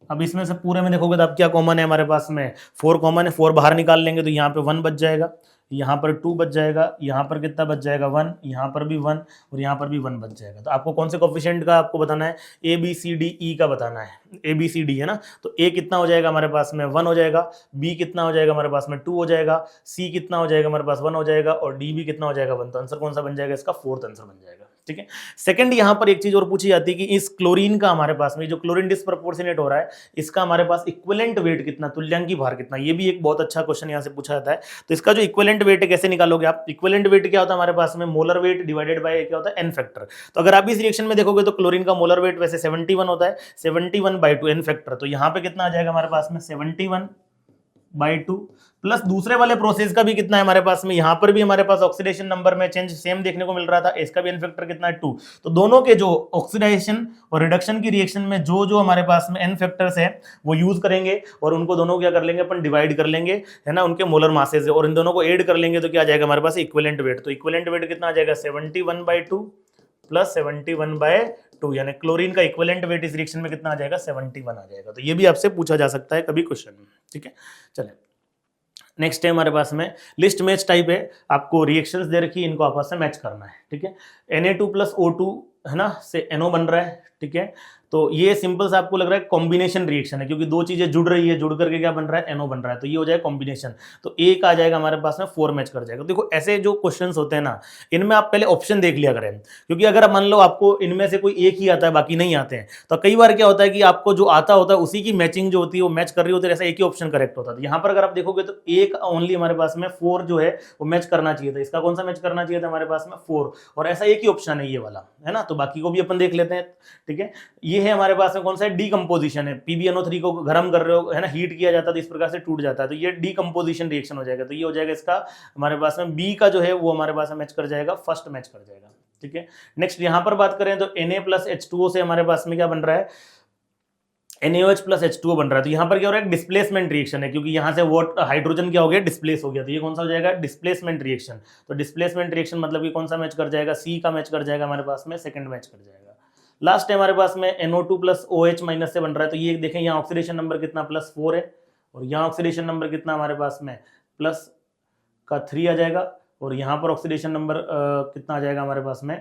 अब इसमें से पूरे में देखोगे तो अब क्या कॉमन है हमारे पास में 4 कॉमन है, 4 बाहर निकाल लेंगे तो यहाँ पे 1 बच जाएगा, यहाँ पर 2 बच जाएगा, यहाँ पर कितना बच जाएगा 1, यहाँ पर भी 1 और यहाँ पर भी 1 बच जाएगा। तो आपको कौन से कोफिशिएंट का आपको बताना है, ABCDE का बताना है, ABCD है ना। तो A कितना हो जाएगा हमारे पास में 1 हो जाएगा, B कितना हो जाएगा हमारे पास में 2 हो जाएगा, C कितना हो जाएगा हमारे पास 1 हो जाएगा, और D भी कितना हो जाएगा 1। तो आंसर कौन सा बन जाएगा इसका 4th आंसर बन जाएगा, ठीक है। सेकंड यहाँ पर एक चीज और पूछी जाती है कि इस क्लोरीन का हमारे पास में जो क्लोरीन डिस्प्रपोर्शनेट हो रहा है इसका हमारे पास इक्विवेलेंट वेट कितना, तुल्यांकी भार कितना, ये भी एक बहुत अच्छा क्वेश्चन यहाँ से पूछा जाता है। तो इसका जो इक्विवेलेंट वेट है कैसे निकालोगे आप, इक्विवेलेंट वेट क्या होता है हमारे पास में मोलर वेट डिवाइडेड बाय क्या होता है n फैक्टर। तो अगर आप इस रिएक्शन में देखोगे तो क्लोरीन का मोलर वेट वैसे 71 होता है, 71/2 n फैक्टर, तो यहाँ पे कितना आ जाएगा हमारे पास में 71/2 प्लस दूसरे वाले प्रोसेस का भी कितना है हमारे पास में, यहाँ पर भी हमारे पास ऑक्सीडेशन नंबर में चेंज सेम देखने को मिल रहा था, इसका भी n फैक्टर कितना है 2। तो दोनों के जो ऑक्सीडेशन और रिडक्शन की रिएक्शन में जो जो हमारे पास में n फैक्टर्स है वो यूज करेंगे और उनको दोनों क्या कर लेंगे अपन डिवाइड कर लेंगे, है ना, उनके मोलर मासेस से, और इन दोनों को ऐड कर लेंगे तो क्या आ जाएगा हमारे पास इक्विवेलेंट वेट। तो इक्विवेलेंट वेट कितना आ जाएगा 71/2 प्लस 71/2, यानी क्लोरीन का इक्विवेलेंट वेट इस रिएक्शन में कितना आ जाएगा 71 आ जाएगा। तो ये भी आपसे पूछा जा सकता है कभी क्वेश्चन में, ठीक है। चले नेक्स्ट है हमारे पास में लिस्ट मैच टाइप है, आपको रिएक्शंस दे रखी है, इनको आपस में मैच करना है, ठीक है। Na2 + O2 है ना से NO बन रहा है, ठीक है। तो ये सिंपल सा आपको लग रहा है कॉम्बिनेशन रिएक्शन है, क्योंकि दो चीजें जुड़ रही है, जुड़ करके क्या बन रहा है NO बन रहा है, तो ये हो जाएगा कॉम्बिनेशन। तो एक आ जाएगा हमारे पास में 4 मैच कर जाएगा। देखो ऐसे जो क्वेश्चंस होते हैं ना, इनमें आप पहले ऑप्शन देख लिया करें, क्योंकि अगर मान लो आपको इनमें से कोई एक ही आता है बाकी नहीं आते हैं, तो कई बार क्या होता है कि आपको जो आता होता है उसी की मैचिंग जो होती है वो मैच कर रही होती है, ऐसा एक ही ऑप्शन करेक्ट होता है। यहाँ पर अगर आप देखोगे तो एक ओनली हमारे पास में 4 जो है वो मैच करना चाहिए था, इसका कौन सा मैच करना चाहिए था हमारे पास में 4, और ऐसा एक ही ऑप्शन है ये वाला, है ना। तो बाकी को भी अपन देख लेते हैं, ठीक है। ये है हमारे पास में कौन सा डीकंपोजिशन है, PbNO3 को गर्म कर रहे हो, है ना, हीट किया जाता है तो इस प्रकार से टूट जाता है, तो ये डीकंपोजिशन रिएक्शन हो जाएगा। तो ये हो जाएगा इसका हमारे पास में बी का जो है वो हमारे पास में मैच कर जाएगा, फर्स्ट मैच कर जाएगा, ठीक है। नेक्स्ट यहां पर बात करें तो Na + H2O से हमारे पास में क्या बन रहा है NaOH + H2O बन रहा है। तो यहाँ पर क्या हो रहा है डिस्प्लेसमेंट रिएक्शन है, क्योंकि यहाँ से वो हाइड्रोजन क्या हो गया डिस्प्लेस हो गया, तो ये कौन सा हो जाएगा डिस्प्लेसमेंट रिएक्शन। तो डिस्प्लेसमेंट रिएक्शन मतलब कि कौन सा मैच कर जाएगा, सी का मैच कर जाएगा हमारे पास में, सेकंड मैच कर जाएगा। लास्ट है हमारे पास में NO2 + OH- से बन रहा है, तो ये देखें यहाँ ऑक्सीडेशन नंबर कितना +4 है, और यहाँ ऑक्सीडेशन नंबर कितना हमारे पास में +3 आ जाएगा, और यहाँ पर ऑक्सीडेशन नंबर कितना आ जाएगा हमारे पास में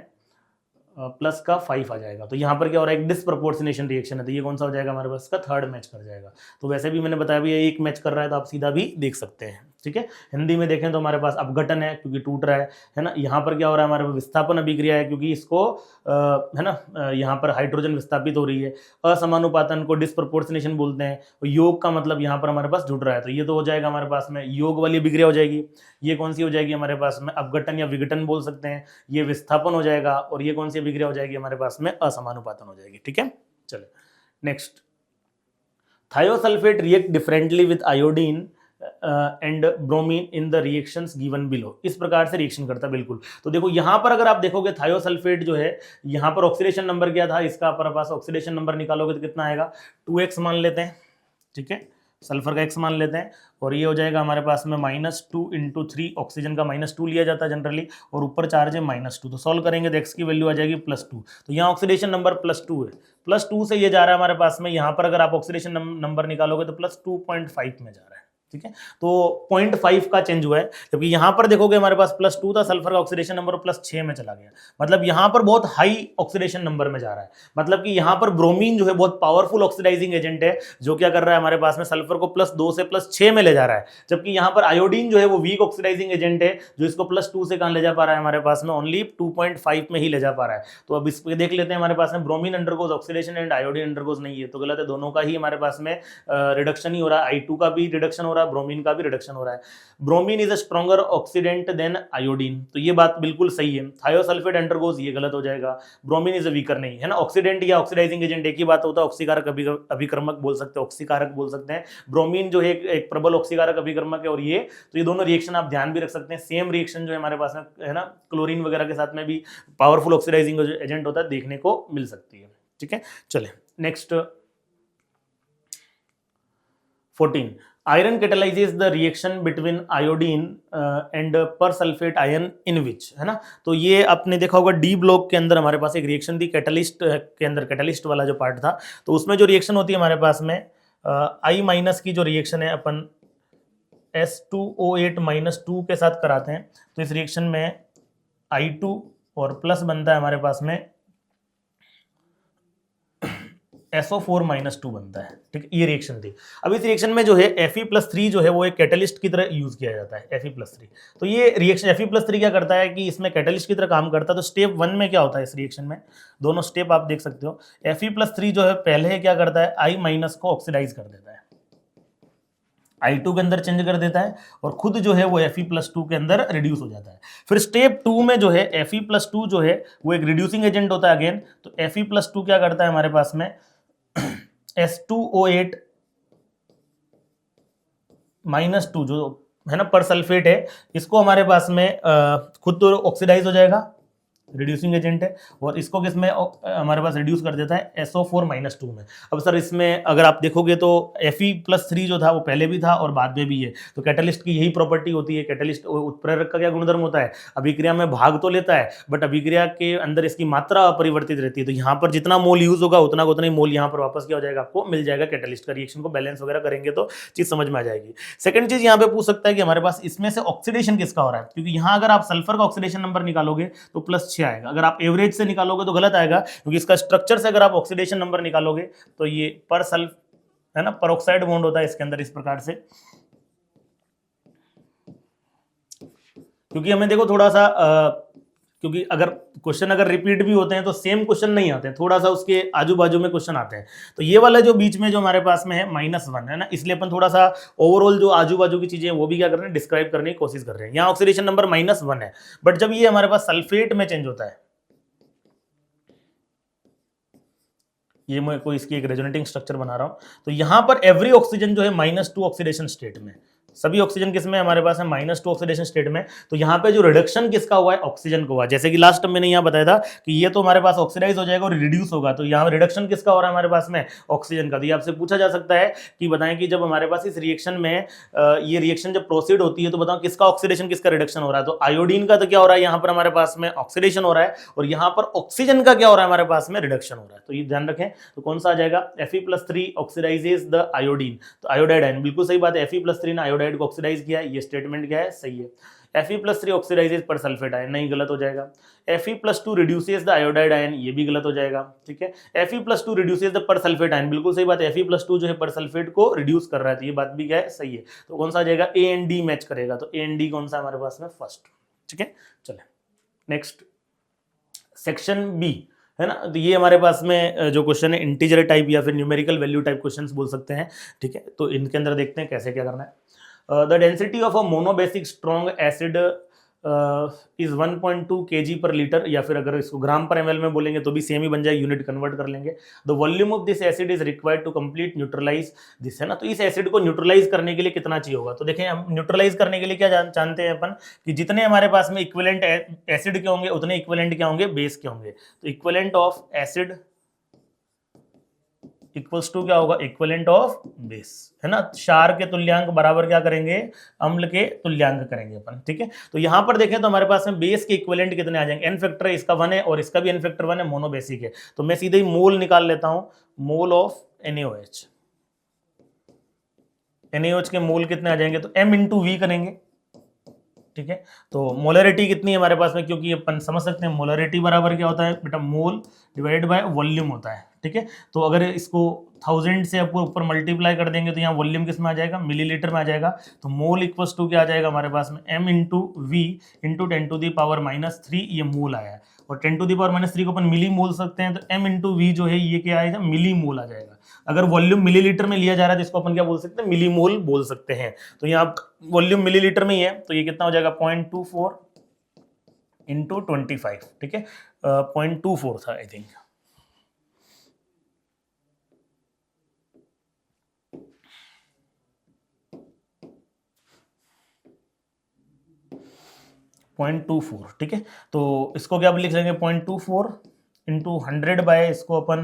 +5 आ जाएगा। तो यहाँ पर क्या हो रहा है एक डिस्प्रपोर्शनेशन रिएक्शन है, तो ये कौन सा हो जाएगा हमारे पास का थर्ड मैच कर जाएगा। तो वैसे भी मैंने बताया भी एक मैच कर रहा है तो आप सीधा भी देख सकते हैं, ठीक है। हिंदी में देखें तो हमारे पास अपघटन है क्योंकि टूट रहा है ना। यहाँ पर क्या हो रहा है, हमारे पास विस्थापन अभिक्रिया है क्योंकि इसको है ना यहाँ पर हाइड्रोजन विस्थापित हो रही है। असमानुपातन को डिस्प्रपोर्शनेशन बोलते हैं। योग का मतलब यहाँ पर हमारे पास जुड़ रहा है, तो ये तो हो जाएगा हमारे पास में योग वाली अभिक्रिया हो जाएगी। ये कौन सी हो जाएगी हमारे पास में, अपघटन या विघटन बोल सकते हैं। ये विस्थापन हो जाएगा, और ये कौन सी अभिक्रिया हो जाएगी हमारे पास में, असमानुपातन हो जाएगी। ठीक है, चलो next. Thiosulphate react differently with iodine and bromine in the reactions given below. इस प्रकार से रिएक्शन करता है, बिल्कुल। तो देखो यहाँ पर अगर आप देखोगे थायोसल्फेट जो है, यहाँ पर ऑक्सीडेशन नंबर क्या था इसका, हमारे पास ऑक्सीडेशन नंबर निकालोगे तो कितना आएगा, 2x मान लेते हैं। ठीक है, सल्फर का x मान लेते हैं, और ये हो जाएगा हमारे पास में -2 × 3, ऑक्सीजन का -2 लिया जाता है जनरली, और ऊपर चार्ज है -2, तो सॉल्व करेंगे तो x की वैल्यू आ जाएगी +2। तो यहाँ ऑक्सीडेशन नंबर +2 है, +2 से ये जा रहा है हमारे पास में, यहाँ पर अगर आप ऑक्सीडेशन नंबर निकालोगे तो +2.5 में जा रहा है। ठीक है, तो 0.5 का चेंज हुआ है, जबकि यहाँ पर देखोगे हमारे पास +2 था, सल्फर का ऑक्सीडेशन नंबर +6 में चला गया। मतलब यहाँ पर बहुत हाई ऑक्सीडेशन नंबर में जा रहा है, मतलब कि यहाँ पर ब्रोमीन जो है बहुत पावरफुल ऑक्सीडाइजिंग एजेंट है, जो क्या कर रहा है हमारे पास में सल्फर को +2 से +6 में ले जा रहा है। जबकि यहाँ पर आयोडीन जो है वो वीक ऑक्सीडाइजिंग एजेंट है, जो इसको +2 से कहाँ ले जा पा रहा है हमारे पास में, ओनली 2.5 में ही ले जा पा रहा है। तो अब इस देख लेते हैं हमारे पास में, bromine undergoes oxidation and iodine undergoes नहीं है, तो गलत है, दोनों का ही हमारे पास में रिडक्शन ही हो रहा है। I2 का भी रिडक्शन हो रहा है, ब्रोमीन का भी रिडक्शन हो रहा है। Bromine is a stronger oxidant than iodine, तो ये बात बिल्कुल सही है। थायोसल्फेट अंडरगोज, ये गलत हो जाएगा। ब्रोमीन इज अ वीकर नहीं है ना, ऑक्सीडेंट या ऑक्सीडाइजिंग एजेंट एक ही बात होता है, ऑक्सीकारक अभिकर्मक बोल सकते हैं, ऑक्सीकारक बोल सकते हैं। ब्रोमीन जो है एक प्रबल ऑक्सीकारक अभिकर्मक है, और ये तो ये दोनों रिएक्शन आप ध्यान भी रख सकते हैं। सेम रिएक्शन जो है हमारे पास में है ना, क्लोरीन वगैरह के साथ में भी पावरफुल ऑक्सीडाइजिंग एजेंट होता है, देखने को मिल सकती है। ठीक है, चले next 14। Iron catalyses the reaction between iodine and persulphate ion in which, है ना। तो ये आपने देखा होगा डी ब्लॉक के अंदर हमारे पास एक रिएक्शन थी कैटलिस्ट के अंदर, कैटलिस्ट वाला जो पार्ट था, तो उसमें जो रिएक्शन होती है हमारे पास में I- की जो रिएक्शन है अपन S2O8-2 के साथ कराते हैं, तो इस रिएक्शन में I2 और प्लस बनता है हमारे पास में SO4-2 बनता है। ठीक, ये रिएक्शन थी। अब इस रिएक्शन में जो है Fe+3 जो है वो एक कैटलिस्ट की तरह यूज किया जाता है, Fe+3। तो ये रिएक्शन Fe+3 क्या करता है कि इसमें कैटलिस्ट की तरह काम करता है। तो स्टेप 1 में क्या होता है इस रिएक्शन में, दोनों स्टेप आप देख सकते हो। Fe+3 जो है पहले क्या करता है, I- को ऑक्सीडाइज कर देता है, I2 के अंदर चेंज कर देता है, और खुद जो है वो Fe+2 के अंदर रिड्यूस हो जाता है। फिर स्टेप 2 में जो है Fe+2 जो है वो एक रिड्यूसिंग एजेंट होता है अगेन। तो Fe+2 क्या करता है हमारे पास में S2O8-2 जो है ना परसल्फेट है, इसको हमारे पास में खुद तो ऑक्सीडाइज हो जाएगा, रिड्यूसिंग एजेंट है, और इसको किसमें हमारे पास रिड्यूस कर देता है SO4-2 में। अब सर इसमें अगर आप देखोगे तो Fe+3 जो था वो पहले भी था और बाद में भी है, तो कैटलिस्ट की यही प्रॉपर्टी होती है। कैटलिस्ट उत्प्रेरक का क्या गुणधर्म होता है, अभिक्रिया में भाग तो लेता है, बट अभिक्रिया के अंदर इसकी मात्रा अपरिवर्तित रहती है। तो यहाँ पर जितना मोल यूज होगा उतना ही मोल यहाँ पर वापस क्या हो जाएगा, आपको मिल जाएगा। कैटलिस्ट का रिएक्शन को बैलेंस वगैरह करेंगे तो चीज समझ में आ जाएगी। सेकंड चीज यहाँ पे पूछ सकता है कि हमारे पास इसमें से ऑक्सीडेशन किसका हो रहा है, क्योंकि यहाँ अगर आप सल्फर का ऑक्सीडेशन नंबर निकालोगे तो +6 आएगा, अगर आप एवरेज से निकालोगे तो गलत आएगा, क्योंकि इसका स्ट्रक्चर से अगर आप ऑक्सीडेशन नंबर निकालोगे तो ये पर सल्फ है ना, परऑक्साइड बॉन्ड होता है इसके अंदर इस प्रकार से। क्योंकि हमें देखो थोड़ा सा क्योंकि अगर क्वेश्चन अगर रिपीट भी होते हैं तो सेम क्वेश्चन नहीं आते हैं, थोड़ा सा उसके आजू बाजू में क्वेश्चन आते हैं। तो ये वाला जो बीच में जो हमारे पास में है -1 है ना, इसलिए अपन थोड़ा सा ओवरऑल जो आजू बाजू की चीजें वो भी क्या कर रहे हैं, डिस्क्राइब करने की कोशिश कर रहे हैं। यहाँ ऑक्सीडेशन नंबर -1 है, बट जब ये हमारे पास सल्फेट में चेंज होता है, ये मैं कोई इसकी एक रेजोनेटिंग स्ट्रक्चर बना रहा हूं, तो यहां पर एवरी ऑक्सीजन जो है -2 ऑक्सीडेशन स्टेट में, सभी ऑक्सीजन किसमें हमारे पास है -2 ऑक्सीडेशन स्टेट में। तो यहाँ पे जो रिडक्शन किसका हुआ है, ऑक्सीजन को हुआ। जैसे कि लास्ट मैंने यहाँ बताया था कि ये तो हमारे पास ऑक्सीडाइज हो जाएगा और रिड्यूस होगा, तो यहाँ रिडक्शन किसका हो रहा है हमारे पास में, ऑक्सीजन का। तो ये आपसे पूछा जा सकता है कि बताएं कि जब हमारे पास इस रिएक्शन में ये रिएक्शन जब प्रोसीड होती है तो बताओ किसका ऑक्सीडेशन किसका रिडक्शन हो रहा है। तो आयोडीन का तो क्या हो रहा है यहाँ पर हमारे पास में ऑक्सीडेशन हो रहा है, और यहाँ पर ऑक्सीजन का क्या हो रहा है हमारे पास में रिडक्शन हो रहा है। तो ये ध्यान रखें। तो कौन सा आ जाएगा, Fe+3 ऑक्सीडाइजेस द आयोडीन, तो आयोडाइड आयन, बिल्कुल सही बात है। Fe+3 ना आयोडाइड आयोडाइड को ऑक्सीडाइज किया है, ये स्टेटमेंट क्या है, सही है। Fe+3 ऑक्सीडाइजेज पर सल्फेट आयन, नहीं गलत हो जाएगा। Fe+2 reduces the iodide ion, ये भी गलत हो जाएगा, ठीक है। Fe+2 रिड्यूसेस द पर सल्फेट आयन, बिल्कुल सही बात है, Fe+2 जो है पर सल्फेट को रिड्यूस कर रहा है, तो ये बात भी क्या है, सही है। तो कौन सा आ जाएगा, ए एंड डी मैच करेगा, तो ए एंड डी कौन सा हमारे पास में, फर्स्ट, ठीक है। चले नेक्स्ट सेक्शन बी, है ना। तो ये हमारे पास में जो क्वेश्चन है इंटीजर टाइप या फिर न्यूमेरिकल वैल्यू टाइप क्वेश्चंस बोल सकते हैं, ठीक है। तो इनके अंदर देखते हैं कैसे क्या करना है। The density of a monobasic strong acid is 1.2 kg पर लीटर, या फिर अगर इसको ग्राम पर ml में बोलेंगे तो भी सेम ही बन जाए, यूनिट कन्वर्ट कर लेंगे। The volume of this acid is required to complete neutralize this, है ना। तो इस एसिड को न्यूट्रलाइज करने के लिए कितना चाहिए होगा, तो देखें हम न्यूट्रलाइज करने के लिए क्या जानते हैं अपन, कि जितने हमारे पास में इक्विवेलेंट एसिड के होंगे उतने इक्विवेलेंट क्या होंगे, बेस के होंगे। तो equivalent of acid equals to क्या होगा, इक्विवेलेंट ऑफ बेस, है ना। क्षार के तुल्यांक बराबर क्या करेंगे, अम्ल के तुल्यांक करेंगे अपन, ठीक है। तो यहां पर देखें तो हमारे पास में बेस के इक्विवेलेंट कितने आ जाएंगे, एन फैक्टर है, इसका 1 है और इसका भी एन फैक्टर 1 है, मोनोबेसिक है। तो मैं सीधे ही मोल निकाल लेता हूं, मोल ऑफ NaOH, NaOH के मोल कितने आ जाएंगे, तो m इंटू वी करेंगे, ठीक है। तो मोलरिटी कितनी है हमारे पास में, क्योंकि अपन समझ सकते हैं मोलरिटी बराबर क्या होता है बेटा, मोल डिवाइडेड बाय वॉल्यूम होता है, ठीक है। तो अगर इसको 1000 से आपको ऊपर मल्टीप्लाई कर देंगे तो यहाँ वॉल्यूम किस में आ जाएगा, मिलीलीटर में आ जाएगा। तो मोल इक्वल्स टू क्या आ जाएगा हमारे पास में, m इंटू वी इंटू 10⁻³ ये मोल आया है, और 10⁻³ को अपन मिली मोल सकते हैं, तो m इंटू वी जो है ये क्या आएगा, मिली मोल आ जाएगा। अगर वॉल्यूम मिलीलीटर में लिया जा रहा है तो इसको अपन क्या बोल सकते हैं, मिली मोल बोल सकते हैं। तो यहाँ वॉल्यूम मिलीलीटर में ही है, तो ये कितना हो जाएगा 0.24 इंटू 25, ठीक है। 0.24 था आई थिंक, ठीक है। तो इसको क्या लिख लेंगे, 0.24 इंटू 100 बाय इसको अपन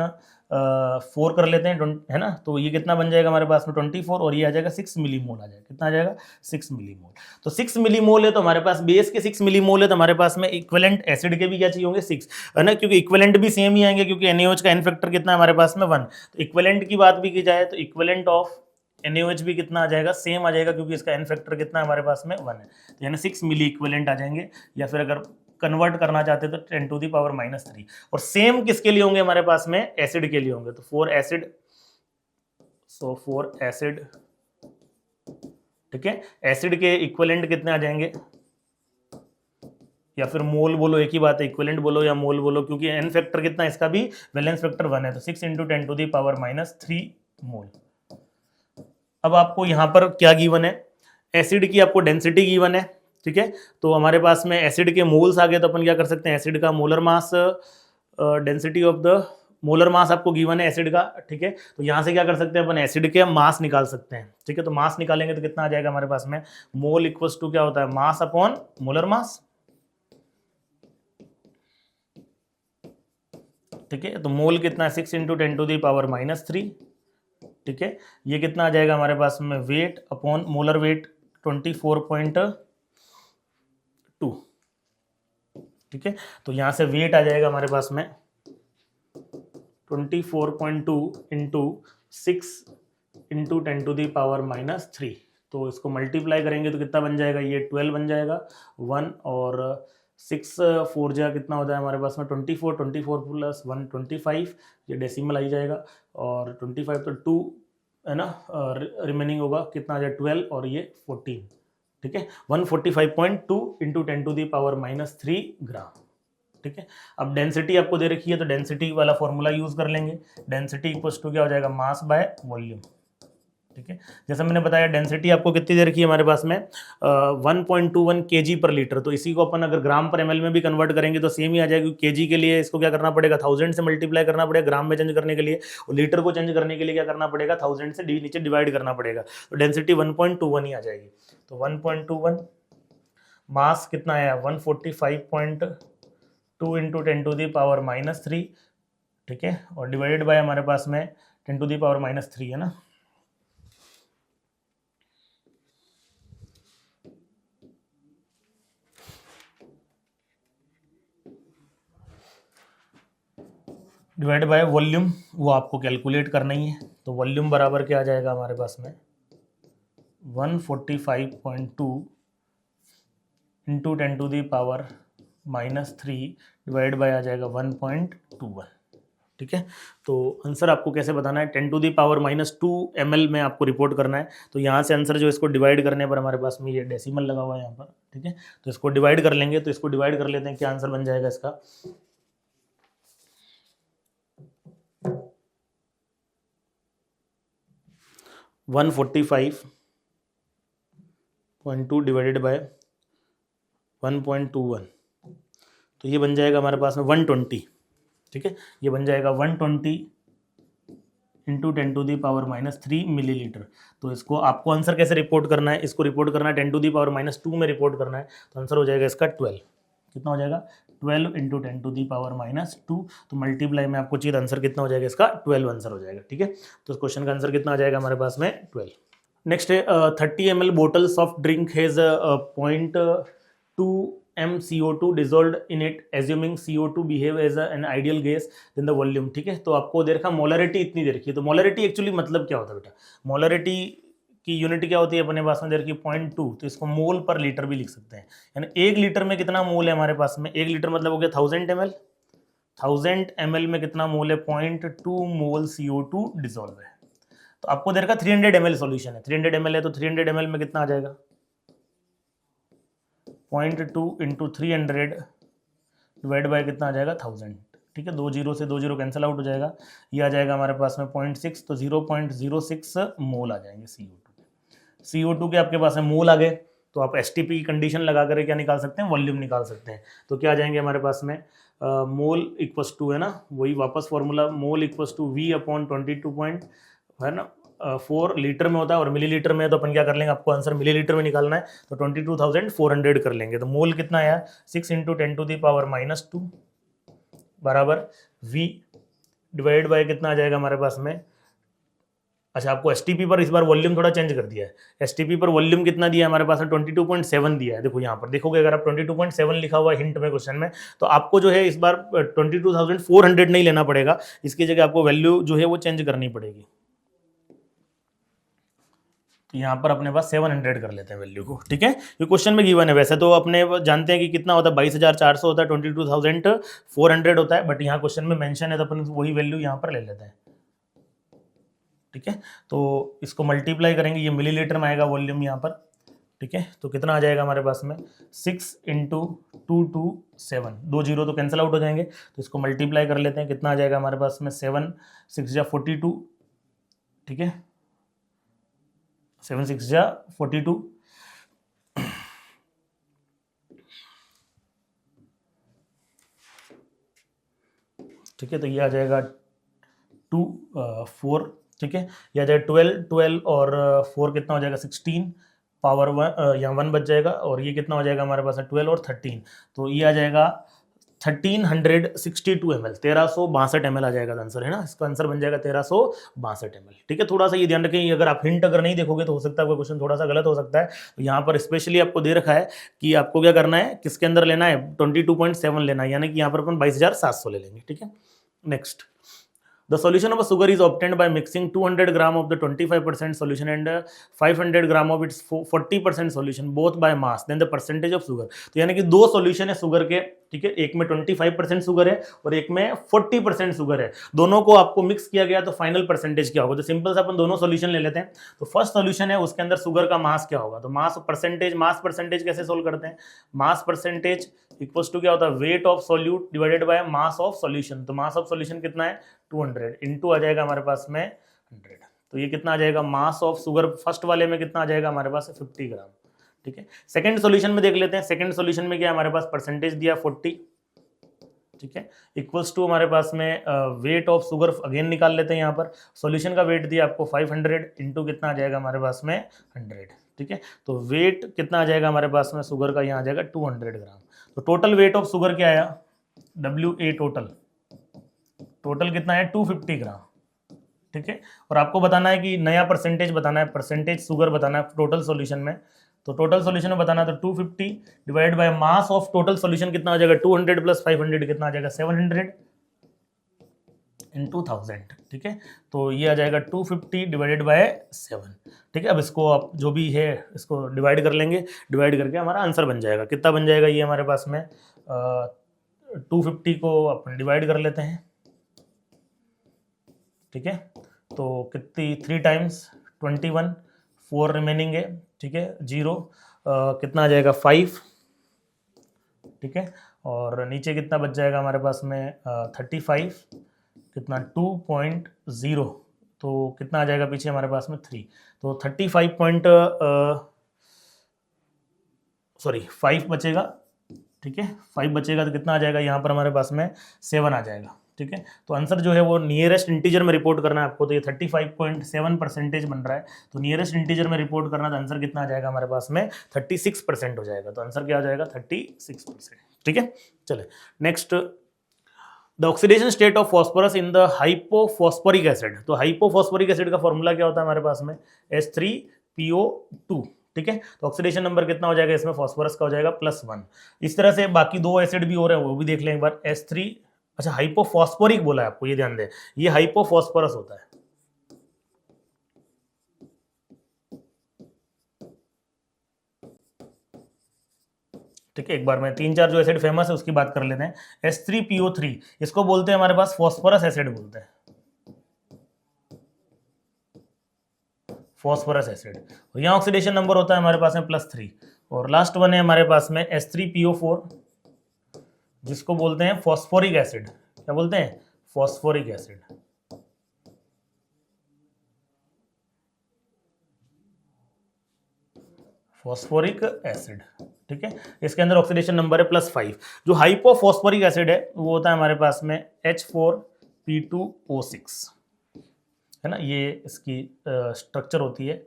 4 कर लेते हैं, है ना। तो ये कितना बन जाएगा हमारे पास में 24, और ये आ जाएगा 6 मिलीमोल आ जाएगा, कितना आ जाएगा 6 मिलीमोल। तो 6 मिलीमोल है तो हमारे पास बेस के 6 मिलीमोल है, तो हमारे पास में इक्विवेलेंट एसिड के भी क्या चाहिए होंगे 6, है ना, क्योंकि इक्विवेलेंट भी सेम ही आएंगे, क्योंकि NaOH का एन फैक्टर कितना है हमारे पास में 1। तो इक्विवेलेंट की बात भी की जाए तो इक्विवेलेंट ऑफ NaOH भी कितना आ जाएगा, सेम आ जाएगा, क्योंकि इसका एन फैक्टर कितना है हमारे पास में 1 है, तो यानी 6 मिली इक्विवेलेंट आ जाएंगे। या फिर अगर कन्वर्ट करना चाहते तो 10⁻³ और सेम किसके लिए होंगे हमारे पास में, एसिड के लिए होंगे। तो 4 एसिड, ठीक है। एसिड के इक्विवेलेंट कितने आ जाएंगे, या फिर मोल बोलो, एक ही बात है, इक्विवेलेंट बोलो या मोल बोलो, क्योंकि एन फैक्टर कितना है इसका भी, वैलेंस फैक्टर 1 है, तो 6 इंटू 10⁻³ मोल। अब आपको यहाँ पर क्या गिवन है, एसिड की आपको डेंसिटी गिवन है, ठीक है। तो हमारे पास में एसिड के मोल्स आ गए, तो अपन क्या कर सकते हैं, एसिड का molar mass, density of the molar mass आपको गिवन है एसिड का, ठीक है। तो यहाँ से क्या कर सकते हैं अपन, एसिड के मास निकाल सकते हैं, ठीक है। तो मास निकालेंगे तो कितना आ जाएगा हमारे पास में, मोल इक्वल्स टू क्या होता है, मास अपॉन मोलर मास, ठीक है। तो मोल कितना है 6 इंटू 10⁻³ ठीक है। ये कितना आ जाएगा हमारे पास में, वेट अपॉन मोलर वेट 24.2, ठीक है। तो यहाँ से वेट आ जाएगा हमारे पास में 24.2 इंटू 6 इंटू 10⁻³ तो इसको मल्टीप्लाई करेंगे तो कितना बन जाएगा, ये 12 बन जाएगा 1, और 6 4 जा कितना हो जाए हमारे पास में 24 प्लस 1 25, ये डेसिमल आ जाएगा, और 25 तो 2 है ना, रिमेनिंग होगा कितना आ जाए 12 और ये 14, ठीक है। 145.2 इंटू 10⁻³ ग्राम, ठीक है। अब डेंसिटी आपको दे रखी है तो डेंसिटी वाला फॉर्मूला यूज कर लेंगे, डेंसिटी इक्वल्स टू क्या हो जाएगा, मास बाय वॉल्यूम, ठीक है। जैसा मैंने बताया डेंसिटी आपको कितनी दे रखी है हमारे पास में 1.21 kg पर लीटर, तो इसी को अपन अगर ग्राम पर ml में भी कन्वर्ट करेंगे तो सेम ही आ जाएगा। kg के लिए इसको क्या करना पड़ेगा, 1000 से मल्टीप्लाई करना पड़ेगा ग्राम में चेंज करने के लिए, और लीटर को चेंज करने के लिए क्या करना पड़ेगा, 1000 से नीचे डिवाइड करना पड़ेगा, तो डेंसिटी 1.21 ही आ जाएगी। तो 1.21 मास कितना आया 145.2 इंटू 10⁻³ ठीक है, और डिवाइडेड बाय हमारे पास में 10⁻³ है ना, डिवाइड बाय वॉल्यूम, वो आपको कैलकुलेट करना ही है। तो वॉल्यूम बराबर क्या आ जाएगा हमारे पास में, 145.2 इंटू 10⁻³ डिवाइड बाय आ जाएगा 1.21। ठीक है, तो आंसर आपको कैसे बताना है, 10⁻² ml में आपको रिपोर्ट करना है। तो यहाँ से आंसर जो इसको डिवाइड करने पर हमारे पास में ये डेसिमल लगा हुआ है यहाँ पर। ठीक है, तो इसको डिवाइड कर लेंगे, तो इसको डिवाइड कर लेते हैं, क्या आंसर बन जाएगा इसका, 145.2 डिवाइडेड बाय 1.21, तो ये बन जाएगा हमारे पास में 120। ठीक है, ये बन जाएगा 120 इंटू 10⁻³ मिलीलीटर। तो इसको आपको आंसर कैसे रिपोर्ट करना है, इसको रिपोर्ट करना है 10⁻² में रिपोर्ट करना है, तो आंसर हो जाएगा इसका 12। कितना हो जाएगा, 12 इंटू 10⁻²। तो मल्टीप्लाई में आपको चाहिए आंसर कितना हो जाएगा इसका, 12 आंसर हो जाएगा। ठीक है, तो इस क्वेश्चन का आंसर कितना आ जाएगा हमारे पास में, 12। नेक्स्ट है 30 ml bottle soft drink has 0.2 m CO2 dissolved in it assuming CO2 behave as an ideal gas then the volume। ठीक है, तो आपको दे रखा मोलरिटी इतनी दे रखी है। तो मोलरिटी एक्चुअली मतलब क्या होता है बेटा, मोलरिटी की यूनिट क्या होती है अपने पास में दे रखी 0.2, तो इसको मोल पर लीटर भी लिख सकते हैं, यानी 1 लीटर में कितना मोल है हमारे पास में, 1 लीटर मतलब हो गया 1000 ml, 1000 ml में कितना मोल है, 0.2 मोल CO2 डिजोल्व है। तो आपको दे रखा 300 ml सॉल्यूशन है, 300 ml है, तो 300 ml में कितना आ जाएगा, 0.2 इंटू 300 डिवाइड बाय कितना आ जाएगा, 1000। ठीक है, 2 जीरो से 2 जीरो कैंसिल आउट हो जाएगा, ये आ जाएगा हमारे पास में 0.6, तो 0.06 मोल आ जाएंगे CO2 के आपके पास में मोल आ गए, तो आप STP की कंडीशन लगा कर क्या निकाल सकते हैं, वॉल्यूम निकाल सकते हैं। तो क्या आ जाएंगे हमारे पास में, मोल इक्वस टू है ना, वही वापस formula, mole equals to V/22 है ना, 4 लीटर में होता है और मिलीलीटर में है, तो अपन क्या कर लेंगे, आपको आंसर मिलीलीटर में निकालना है, तो 22,400 कर लेंगे। तो मोल कितना आया, 6 इंटू 10⁻² बराबर V डिवाइड बाय कितना आ जाएगा हमारे पास में, अच्छा आपको STP पर इस बार वॉल्यूम थोड़ा चेंज कर दिया है, STP पर वॉल्यूम कितना दिया है हमारे पास में, 22.7 दिया है। देखो यहाँ पर देखोगे, अगर आप 22.7 लिखा हुआ है हिंट में क्वेश्चन में, तो आपको जो है इस बार 22,400 नहीं लेना पड़ेगा, इसकी जगह आपको वैल्यू जो है वो चेंज करनी पड़ेगी। तो यहाँ पर अपने पास 700 कर लेते हैं वैल्यू को। ठीक है, ये क्वेश्चन में गिवन है, वैसे तो अपने जानते हैं कि कितना होता है, 22,400 होता है, 22,400 होता है, बट यहाँ क्वेश्चन में मेंशन है, तो अपन वही वैल्यू यहाँ पर ले लेते हैं। ठीक है, तो इसको मल्टीप्लाई करेंगे, ये मिलीलीटर में आएगा वॉल्यूम यहाँ पर। ठीक है, तो कितना आ जाएगा हमारे पास में, 6 इंटू 227, 2 जीरो तो कैंसिल आउट हो जाएंगे, तो इसको मल्टीप्लाई कर लेते हैं, कितना आ जाएगा हमारे पास में, 7 6 जा 42। ठीक है, 7 6 जा 42, ठीक है, तो ये आ जाएगा 2 4। ठीक है, ये आ जाएगा 12 और 4 कितना हो जाएगा, 16 पावर 1, यहाँ 1 बच जाएगा, और ये कितना हो जाएगा हमारे पास 12 और 13, तो ये आ जाएगा 1362 ml, 1362 ml आ जाएगा आंसर, है ना, इसका आंसर बन जाएगा 1362 ml। ठीक है, थोड़ा सा ये ध्यान रखें, अगर आप हिंट अगर नहीं देखोगे तो हो सकता है आपका क्वेश्चन थोड़ा सा गलत हो सकता है। तो यहाँ पर स्पेशली आपको दे रखा है कि आपको क्या करना है, किसके अंदर लेना है, 22.7 लेना है, यानी कि यहाँ पर अपन 22,700 ले लेंगे। ठीक है, next, the solution of a sugar is obtained by mixing 200 gram of the 25% solution and 500 gram of its 40% solution both by mass then the percentage of sugar। तो यानी कि 2 सॉल्यूशन है शुगर के, ठीक है, एक में 25% शुगर है और एक में 40% शुगर है, दोनों को आपको मिक्स किया गया, तो फाइनल परसेंटेज क्या होगा। तो सिंपल से अपन दोनों सॉल्यूशन ले लेते हैं। तो फर्स्ट सॉल्यूशन है, उसके अंदर शुगर का मास क्या होगा, तो मास परसेंटेज कैसे सोल्व करते हैं, मास परसेंटेज इक्वल्स टू क्या होता है, weight of solute divided by mass of solution. तो मास ऑफ सॉल्यूशन कितना है, 200 इंटू आ जाएगा हमारे पास में 100, तो ये कितना आ जाएगा, मास ऑफ शुगर फर्स्ट वाले में कितना आ जाएगा हमारे पास 50 ग्राम। ठीक है, सेकंड सॉल्यूशन में देख लेते हैं, सेकंड सॉल्यूशन में क्या है हमारे पास, परसेंटेज दिया 40, ठीक है, इक्वल्स टू हमारे पास में वेट ऑफ शुगर अगेन निकाल लेते हैं, यहाँ पर सॉल्यूशन का वेट दिया आपको 500 इंटू कितना आ जाएगा हमारे पास में 100। ठीक है, तो वेट कितना आ जाएगा हमारे पास में शुगर का, यहाँ आ जाएगा 200 ग्राम। तो टोटल वेट ऑफ शुगर क्या आया, WA टोटल कितना है 250 ग्राम। ठीक है, और आपको बताना है कि नया परसेंटेज बताना है, परसेंटेज शुगर बताना है टोटल सॉल्यूशन में। तो टोटल सॉल्यूशन में बताना है, तो 250 divide by mass of total solution कितना हो जाएगा, 200 प्लस 500 कितना आ जाएगा 700 इंटू 1000, ठीक है। तो ये आ जाएगा 250 डिवाइडेड बाय 7, ठीक है। अब इसको आप जो भी है इसको डिवाइड कर लेंगे, डिवाइड करके हमारा आंसर बन जाएगा। कितना बन जाएगा ये हमारे पास में 250 को अपन डिवाइड कर लेते हैं, ठीक है। तो कितनी 3 टाइम्स 21, 4 रिमेनिंग है, ठीक है, 0, कितना आ जाएगा 5, ठीक है। और नीचे कितना बच जाएगा हमारे पास में 35, कितना 2.0, तो कितना आ जाएगा पीछे हमारे पास में 3, तो 5 बचेगा, ठीक है। 5 बचेगा तो कितना आ जाएगा यहाँ पर हमारे पास में 7 आ जाएगा, ठीक है। तो आंसर जो है वो नियरेस्ट इंटीजर में रिपोर्ट करना है आपको। तो ये 35.7% बन रहा है, तो नियरेस्ट इंटीजर में रिपोर्ट करना, तो आंसर कितना आ जाएगा हमारे पास में 36% हो जाएगा। तो आंसर क्या आ जाएगा 36%, ठीक है। चले next, the oxidation state of phosphorus in the hypophosphoric acid. तो हाइपोफॉस्फोरिक एसिड का फॉर्मूला क्या होता है हमारे पास में H3PO2, ठीक है। तो ऑक्सीडेशन नंबर कितना हो जाएगा इसमें फॉस्फोरस का हो जाएगा +1। इस तरह से बाकी 2 एसिड भी हो रहे हैं, वो भी देख लें एक बार। H3, अच्छा हाइपोफॉस्फोरिक बोला है आपको, ये ध्यान दें, ये हाइपोफॉस्फोरस होता है, ठीक है। एक बार मैं 3-4 जो एसिड फेमस है उसकी बात कर लेते हैं। H3PO3 इसको बोलते हैं हमारे पास फॉस्फोरस एसिड बोलते हैं, फॉस्फोरस एसिड। और यहाँ ऑक्सीडेशन नंबर होता है हमारे पास में +3। और लास्ट वन है हमारे पास में H3PO4 जिसको बोलते हैं फॉस्फोरिक एसिड। क्या बोलते हैं? फॉस्फोरिक एसिड, फॉस्फोरिक एसिड, ठीक है। इसके अंदर ऑक्सीडेशन नंबर है +5। जो हाइपोफॉस्फोरिक एसिड है वो होता है हमारे पास में H4P2O6, है ना, ये इसकी स्ट्रक्चर होती है।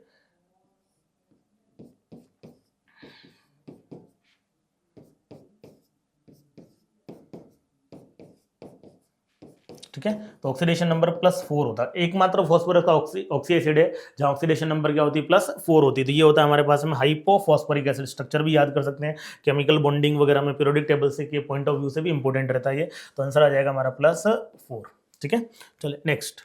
ठीक है, तो ऑक्सीडेशन नंबर +4 होता है। एकमात्र फॉस्फोरस का ऑक्सी एसिड है जहां ऑक्सीडेशन नंबर क्या होती है +4 होती है। तो ये होता है हमारे पास में हाइपोफॉस्फोरिक एसिड। स्ट्रक्चर भी याद कर सकते हैं, केमिकल बॉन्डिंग वगैरह में पीरियोडिक टेबल से के पॉइंट ऑफ व्यू से भी इंपॉर्टेंट रहता है ये। तो आंसर आ जाएगा हमारा +4, ठीक है। चलिए नेक्स्ट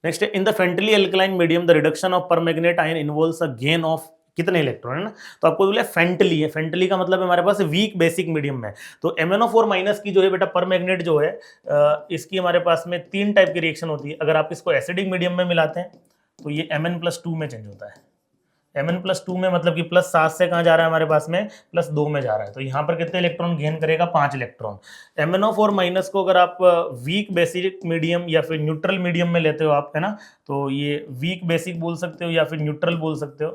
है, in the faintly alkaline medium the reduction of permanganate ion involves a gain of कितने इलेक्ट्रॉन, है ना। तो आपको बोला फेंटली है, फेंटली का मतलब है हमारे पास वीक बेसिक मीडियम में। तो MnO4 माइनस की जो है बेटा परमैंगनेट जो है इसकी हमारे पास में 3 टाइप की रिएक्शन होती है। अगर आप इसको एसिडिक मीडियम में मिलाते हैं तो ये Mn+2 में चेंज होता है। Mn+2 में मतलब कि +7 से कहाँ जा रहा है हमारे पास में +2 में जा रहा है। तो यहाँ पर कितने इलेक्ट्रॉन गेन करेगा? 5 इलेक्ट्रॉन। MnO4 माइनस को अगर आप वीक बेसिक मीडियम या फिर न्यूट्रल मीडियम में लेते हो आप, है ना, तो ये वीक बेसिक बोल सकते हो या फिर न्यूट्रल बोल सकते हो,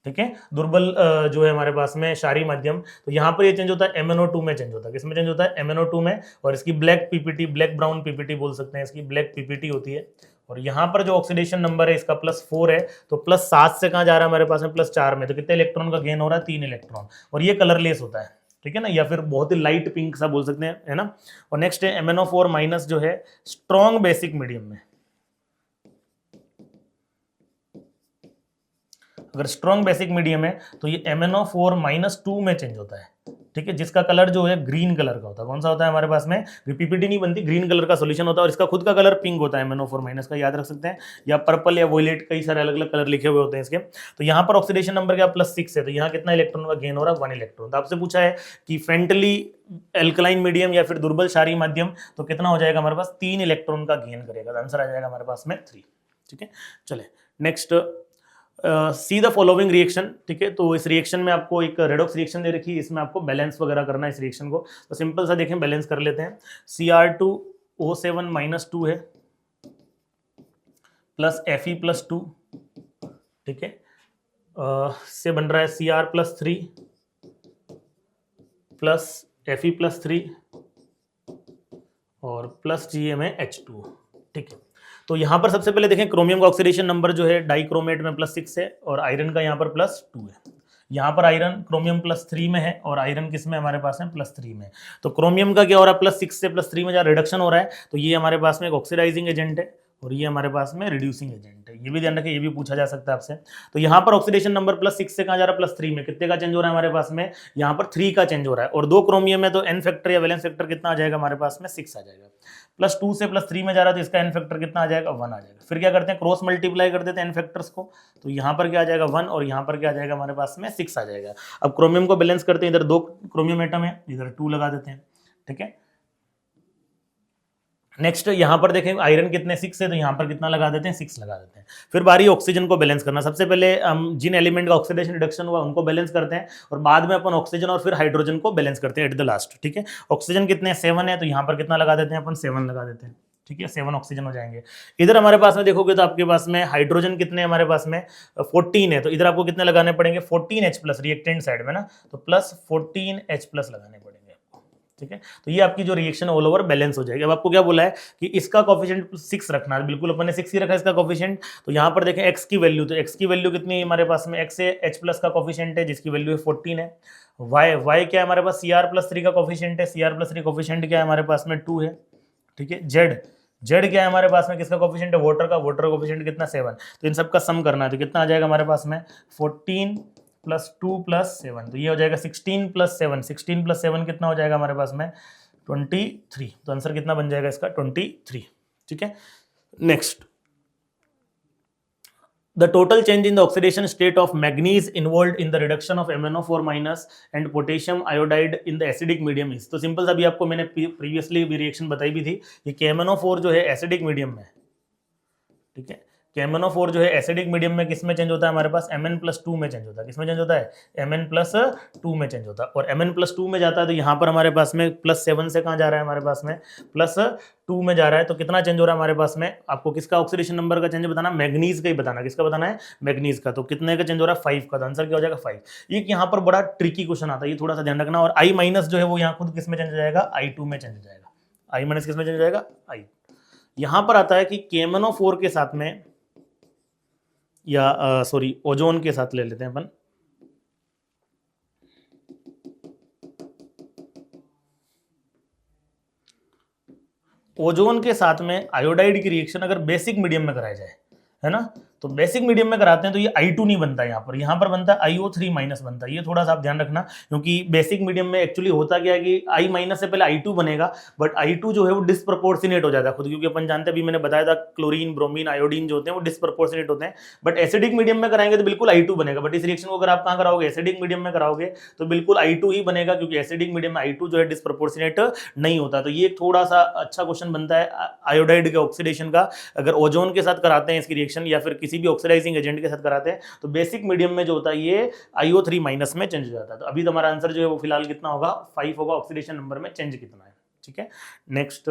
ठीक है। दुर्बल जो है हमारे पास में क्षारीय माध्यम, तो यहाँ पर ये चेंज होता है MnO2 में चेंज होता है। किसमें चेंज होता है? MnO2 में। और इसकी black PPT, black brown PPT बोल सकते हैं, इसकी ब्लैक पीपीटी होती है। और यहाँ पर जो ऑक्सीडेशन नंबर है इसका +4 है, तो +7 से कहाँ जा रहा है हमारे पास में +4 में। तो कितने इलेक्ट्रॉन का गेन हो रहा है? 3 इलेक्ट्रॉन। और ये कलरलेस होता है, ठीक है ना, या फिर बहुत ही लाइट पिंक सा बोल सकते हैं, है ना। और नेक्स्ट है MnO4 माइनस जो है स्ट्रॉन्ग बेसिक मीडियम में। अगर स्ट्रॉन्ग बेसिक मीडियम है तो ये MnO4-2 में चेंज होता है, ठीक है, जिसका कलर जो है ग्रीन कलर का होता है। कौन सा होता है हमारे पास में? पीपीटी नहीं बनती, ग्रीन कलर का सॉल्यूशन होता है। और इसका खुद का कलर पिंक होता है MnO4- का, याद रख सकते हैं, या पर्पल या वॉयलेट, कई सारे अलग अलग कलर लिखे हुए होते हैं इसके। तो यहाँ पर ऑक्सीडेशन नंबर क्या +6 है, तो यहाँ कितना इलेक्ट्रॉन का गेन हो रहा है? 1 इलेक्ट्रॉन। तो आपसे पूछा है कि फ्रेंटली एल्कलाइन मीडियम या फिर दुर्बल क्षारीय माध्यम, तो कितना हो जाएगा हमारे पास? 3 इलेक्ट्रॉन का गेन करेगा। तो आंसर आ जाएगा हमारे पास में 3, ठीक है। चले next, see the following reaction, ठीक है। तो इस रिएक्शन में आपको एक रेडॉक्स रिएक्शन दे रखी है, इसमें आपको बैलेंस वगैरह करना है इस रिएक्शन को। तो सिंपल सा देखें, बैलेंस कर लेते हैं। Cr2O7-2 है प्लस Fe+2, ठीक है, से बन रहा है Cr+3 प्लस Fe+3 और प्लस GMnH2, ठीक है। तो यहाँ पर सबसे पहले देखें, क्रोमियम का ऑक्सीडेशन नंबर जो है डाइक्रोमेट में +6 है और आयरन का यहाँ पर +2 है। यहाँ पर आयरन क्रोमियम +3 में है और आयरन किस में हमारे पास है? +3 में। तो क्रोमियम का क्या हो रहा है? +6 से +3 में जहाँ रिडक्शन हो रहा है, तो ये हमारे पास में एक ऑक्सीडाइजिंग एजेंट है और ये हमारे पास में रिड्यूसिंग एजेंट है। ये भी ध्यान रखें, ये भी पूछा जा सकता है आपसे। तो यहाँ पर ऑक्सीडेशन नंबर +6 से कहाँ जा रहा है, +3 में। कितने का चेंज हो रहा है हमारे पास में, यहाँ पर 3 का चेंज हो रहा है। और 2 क्रोमियम है तो एन फैक्टर या वैलेंस फैक्टर कितना आ जाएगा हमारे पास में, 6 आ जाएगा। +2 से +3 में जा रहा है तो इसका एन फैक्टर कितना आ जाएगा, 1 आ जाएगा। फिर क्या करते हैं, क्रॉस मल्टीप्लाई कर देते हैं एन फैक्टर्स को, तो यहाँ पर क्या आ जाएगा 1 और यहाँ पर क्या आ जाएगा हमारे पास में 6 आ जाएगा। अब क्रोमियम को बैलेंस करते हैं, इधर 2 क्रोमियम एटम है, इधर 2 लगा देते हैं, ठीक है। नेक्स्ट यहाँ पर देखें आयरन कितने 6 है, तो यहाँ पर कितना लगा देते हैं, 6 लगा देते हैं। फिर बारी ऑक्सीजन को बैलेंस करना। सबसे पहले हम जिन एलिमेंट का ऑक्सीडेशन रिडक्शन हुआ उनको बैलेंस करते हैं और बाद में अपन ऑक्सीजन और फिर हाइड्रोजन को बैलेंस करते हैं एट द लास्ट, ठीक है। ऑक्सीजन कितने 7 है, तो यहाँ पर कितना लगा देते हैं अपन, 7 लगा देते हैं, ठीक है। 7 ऑक्सीजन हो जाएंगे। इधर हमारे पास में देखोगे तो आपके पास में हाइड्रोजन कितने हमारे पास में 14 है, तो इधर आपको कितने लगाने पड़ेंगे, 14H+ रिएक्टेंट साइड में ना, तो +14H+ लगाने पड़ेंगे, ठीक है। तो ये आपकी जो रिएक्शन ऑल ओवर बैलेंस हो जाएगी। अब आपको क्या बोला है कि इसका कोफिशिएंट 6 रखना है, बिल्कुल अपन ने 6 ही रखा है इसका कोफिशिएंट। तो यहाँ पर देखें x की वैल्यू, तो x की वैल्यू कितनी है हमारे पास में, x से H+ का कोफिशिएंट है जिसकी वैल्यू है 14 है। y क्या है हमारे पास, Cr+3 का कोफिशिएंट है, Cr+3 कोफिशिएंट क्या है हमारे पास में 2 है, ठीक है। z क्या है हमारे पास में, किसका कोफिशिएंट है, वाटर कोफिशिएंट कितना 7। तो इन सब का सम करना है, तो कितना आ जाएगा हमारे पास में 14 + 2 + 7, तो ये हो जाएगा 16 + 7, 16 + 7 कितना हो जाएगा हमारे पास में 23। तो आंसर कितना बन जाएगा इसका 23, ठीक है। Next, the total change in the oxidation state of manganese involved in the reduction of MnO4- and potassium iodide in the acidic medium is। तो सिंपल सा भी आपको मैंने प्रीवियसली भी रिएक्शन बताई भी थी कि KMnO4 जो है एसिडिक मीडियम में, ठीक है। KMnO4 जो है एसिडिक मीडियम में किस में चेंज होता है हमारे पास, Mn+2 में चेंज होता है। किस में चेंज होता है, Mn+2 में चेंज होता है। और Mn+2 में जाता है तो यहाँ पर हमारे पास में +7 से कहाँ जा रहा है हमारे पास में, +2 में जा रहा है। तो कितना चेंज हो रहा है हमारे पास में, आपको किसका ऑक्सीडेशन नंबर का चेंज बताना, मैग्नीज का ही बताना। किसका बताना है, मैग्नीज का। तो कितने का चेंज हो रहा है, 5 का। तो आंसर क्या हो जाएगा 5। ये यहाँ पर बड़ा ट्रिकी क्वेश्चन आता है, ये थोड़ा सा ध्यान रखना। और I- जो है वो यहाँ खुद किस में चेंज हो जाएगा, I2 में चेंज हो जाएगा। I- किस में चेंज हो जाएगा, I। यहाँ पर आता है कि KMnO4 के साथ में, या सॉरी ओजोन के साथ ले लेते हैं अपन। ओजोन के साथ में आयोडाइड की रिएक्शन अगर बेसिक मीडियम में कराई जाए, है ना, तो बेसिक मीडियम में कराते हैं तो ये I2 नहीं बनता, यहाँ पर बनता है IO3- बनता है। ये थोड़ा सा आप ध्यान रखना, क्योंकि बेसिक मीडियम में एक्चुअली होता क्या है कि I- से पहले I2 बनेगा, बट I2 जो है वो डिस्प्रपोर्शनेट हो जाता है खुद, क्योंकि अपन जानते हैं, अभी मैंने बताया था क्लोरीन, ब्रोमीन, आयोडीन जो होते हैं वो डिस्प्रपोर्शनेट होते हैं। बट एसिडिक मीडियम में कराएंगे तो बिल्कुल I2 बनेगा। बट इस रिएक्शन को अगर आप कहाँ कराओगे, एसिडिक मीडियम में कराओगे तो बिल्कुल I2 ही बनेगा, क्योंकि एसिडिक मीडियम में I2 जो है डिस्प्रपोर्शनेट नहीं होता। तो ये थोड़ा सा अच्छा क्वेश्चन बनता है आयोडाइड के ऑक्सीडेशन का। अगर ओजोन के साथ कराते हैं इसकी रिएक्शन या फिर किसी भी ऑक्सीडाइजिंग एजेंट के साथ कराते हैं तो बेसिक मीडियम में जो होता है ये IO3- में चेंज हो जाता है। तो अभी तो हमारा आंसर जो है वो फिलहाल कितना होगा, 5 होगा। ऑक्सीडेशन नंबर में चेंज कितना है, ठीक है। Next,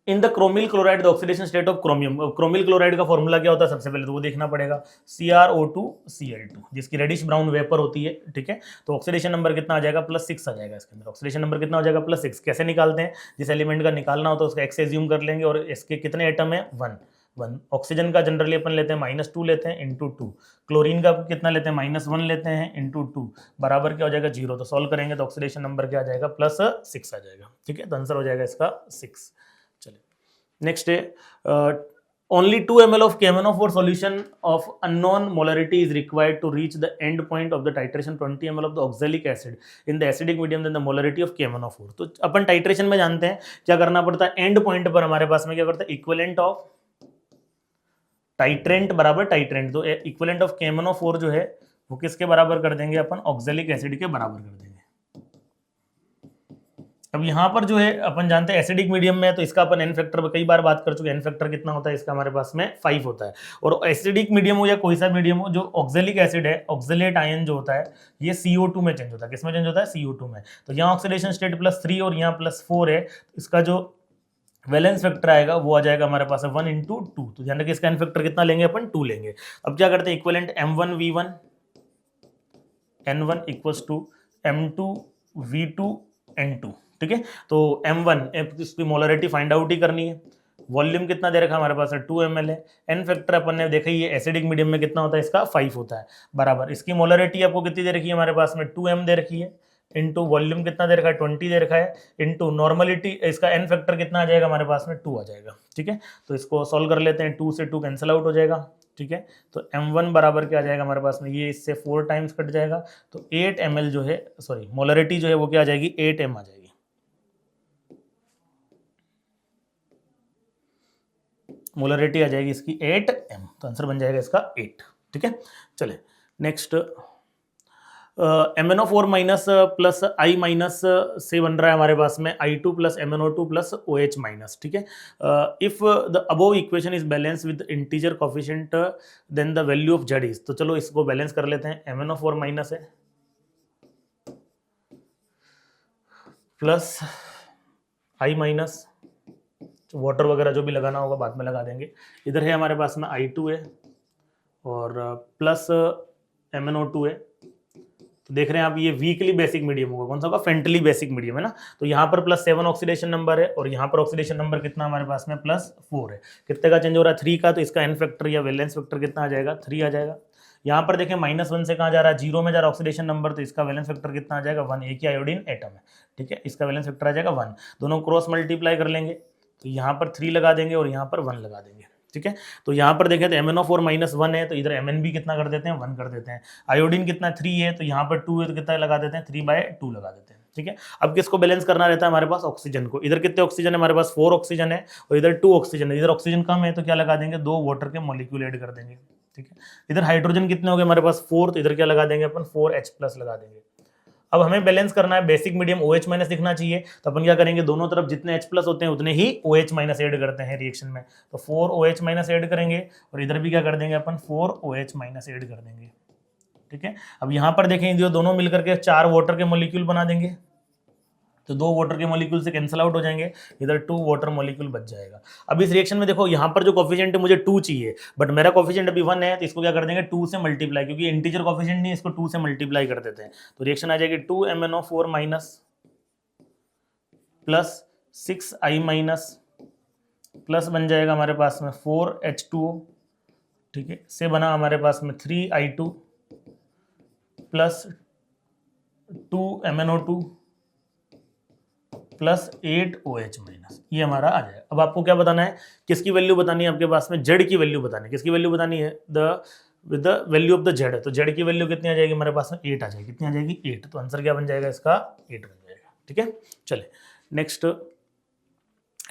in the chromyl chloride the oxidation state of chromium. Chromyl chloride का फॉर्मूला क्या होता है, सबसे पहले तो वो देखना पड़ेगा, CrO2Cl2, जिसकी रेडिश ब्राउन वेपर होती है, ठीक है। तो ऑक्सीडेशन नंबर कितना आ जाएगा, +6 आ जाएगा इसके अंदर। ऑक्सीडेशन नंबर कितना हो जाएगा, +6। कैसे निकालते हैं, जिस एलिमेंट का निकालना होता है उसका x एज्यूम कर लेंगे और इसके कितने एटम है, 1। ऑक्सीजन का जनरली अपन लेते हैं -2 लेते हैं इंटू 2। क्लोरीन का कितना लेते हैं, -1 लेते हैं इंटू 2, बराबर क्या हो जाएगा 0। तो सॉल्व करेंगे तो ऑक्सीडेशन नंबर क्या आ जाएगा, +6 आ जाएगा, ठीक है। तो आंसर हो जाएगा इसका 6। चलिए नेक्स्ट है, only 2 ml of KMnO4 solution of unknown molarity is required to reach the end point of the titration 20 ml of the oxalic acid in the acidic medium than the molarity of KMnO4। तो अपन titration में जानते हैं क्या करना पड़ता है, and point पर हमारे पास में क्या करता है, इक्विवेलेंट ऑफ टाइट्रेंट बराबर टाइट्रेंट। तो इक्विवेलेंट ऑफ KMnO4 जो है वो किसके बराबर कर देंगे अपन, ऑक्सैलिक एसिड के बराबर कर देंगे। अब यहाँ पर जो है अपन जानते हैं एसिडिक मीडियम में, तो इसका अपन एन फैक्टर कई बार बात कर चुके हैं। एन फैक्टर कितना होता है इसका हमारे पास में 5 होता है। और एसिडिक मीडियम हो या कोई सा मीडियम हो, जो ऑक्सैलिक एसिड है, ऑक्सलेट आयन जो होता है ये CO2 में चेंज होता है। किसमें चेंज होता है, CO2 में। तो यहाँ ऑक्सीडेशन स्टेट +3 और यहाँ +4 है, इसका जो वैलेंस फैक्टर आएगा वो आ जाएगा हमारे पास 1/2। तो ध्यान रखिए इसका एन फैक्टर कितना लेंगे अपन, 2 लेंगे। अब क्या करते हैं, equivalent M1V1 N1 = M2V2 N2, ठीक है। तो M1 इसकी मोलरिटी फाइंड आउट ही करनी है। वॉल्यूम कितना दे रखा है हमारे पास, 2 ml है। एन फैक्टर अपन ने देखा ये एसिडिक मीडियम में कितना होता है, इसका 5 होता है, बराबर। इसकी मोलरिटी आपको कितनी दे रखी है हमारे पास में, 2m दे रखी है। इंटू वॉल्यूम कितना दे रखा है 20 दे रखा है, इंटू नॉर्मलिटी, इसका एन फैक्टर कितना आ जाएगा हमारे पास में 2 आ जाएगा। ठीक है, तो इसको सॉल्व कर लेते हैं, 2 से 2 कैंसिल आउट हो जाएगा। ठीक है, तो m1 बराबर क्या आ जाएगा हमारे पास में, ये इससे 4 टाइम्स कट जाएगा, तो 8 ml जो है, सॉरी मोलरिटी जो है वो क्या आ जाएगी 8m आ जाएगी। मोलरिटी आ जाएगी इसकी 8m, तो आंसर बन जाएगा इसका 8। ठीक है, चले नेक्स्ट, MnO4 माइनस प्लस आई माइनस से बन रहा है हमारे पास में I2 plus MnO2 plus OH minus. ठीक है, if the above equation is balance with integer coefficient then the value of Z is, तो चलो इसको बैलेंस कर लेते हैं। MnO4 माइनस है प्लस I माइनस, वाटर वगैरह जो भी लगाना होगा बाद में लगा देंगे। इधर है हमारे पास में I2 है और प्लस MnO2 है। तो देख रहे हैं आप ये वीकली बेसिक मीडियम होगा, कौन सा होगा, फेंटली बेसिक मीडियम है ना। तो यहाँ पर +7 ऑक्सीडेशन नंबर है और यहाँ पर ऑक्सीडेशन नंबर कितना हमारे पास में +4 है। कितने का चेंज हो रहा है 3 का, तो इसका एन फैक्टर या वैलेंस फैक्टर कितना आ जाएगा 3 आ जाएगा। यहाँ पर देखें -1 से कहाँ जा रहा है 0 में जा रहा है ऑक्सीडेशन नंबर, तो इसका वैलेंस फैक्टर कितना आ जाएगा 1, एक ही आयोडीन एटम है। ठीक है, इसका वैलेंस फैक्टर आ जाएगा 1, दोनों क्रॉस मल्टीप्लाई कर लेंगे, तो यहाँ पर 3 लगा देंगे और यहाँ पर 1 लगा देंगे। ठीक है, तो यहाँ पर देखें तो MnO4 -1 है, तो इधर Mn भी कितना कर देते हैं 1 कर देते हैं। आयोडीन कितना 3 है, तो यहाँ पर 2 है, तो कितना लगा देते हैं 3/2 लगा देते हैं। ठीक है, अब किसको बैलेंस करना रहता है हमारे पास, ऑक्सीजन को। इधर कितने ऑक्सीजन है हमारे पास 4 ऑक्सीजन है और इधर 2 ऑक्सीजन है। इधर ऑक्सीजन कम है तो क्या लगा देंगे 2 वाटर के मॉलिक्यूल ऐड कर देंगे। ठीक है, इधर हाइड्रोजन कितने हो गए हमारे पास 4, तो इधर क्या लगा देंगे अपन 4H+ लगा देंगे। अब हमें बैलेंस करना है, बेसिक मीडियम OH माइनस दिखना चाहिए, तो अपन क्या करेंगे दोनों तरफ जितने H+ होते हैं उतने ही OH माइनस ऐड करते हैं रिएक्शन में, तो 4OH माइनस ऐड करेंगे और इधर भी क्या कर देंगे अपन 4OH माइनस ऐड कर देंगे। ठीक है, अब यहाँ पर देखें जो दोनों मिलकर के 4 वाटर के मॉलिक्यूल बना देंगे, तो 2 वाटर के मॉलिक्यूल से कैंसिल आउट हो जाएंगे, इधर 2 वाटर मॉलिक्यूल बच जाएगा। अब इस रिएक्शन में देखो यहाँ पर जो कोफिशिएंट है मुझे 2 चाहिए, बट मेरा कोफिशिएंट अभी 1 है, तो इसको क्या कर देंगे 2 से मल्टीप्लाई, क्योंकि इंटीजर कोफिशिएंट नहीं, इसको 2 से मल्टीप्लाई कर देते हैं, तो रिएक्शन आ जाएगी 2 MnO4 minus plus 6I minus plus बन जाएगा हमारे पास में 4H2O। ठीक है, से बना हमारे पास में 3I2 plus 2 MnO2 plus 8OH minus, ये हमारा आ जाएगा। अब आपको क्या बताना है, किसकी वैल्यू बतानी है आपके पास में, जेड की वैल्यू बतानी है। किसकी वैल्यू बतानी है, with the value of the Z, तो जेड की वैल्यू कितनी आ जाएगी हमारे पास में 8 आ जाएगी। कितनी आ जाएगी 8, तो आंसर क्या बन जाएगा इसका 8 बन जाएगा। ठीक है, चले next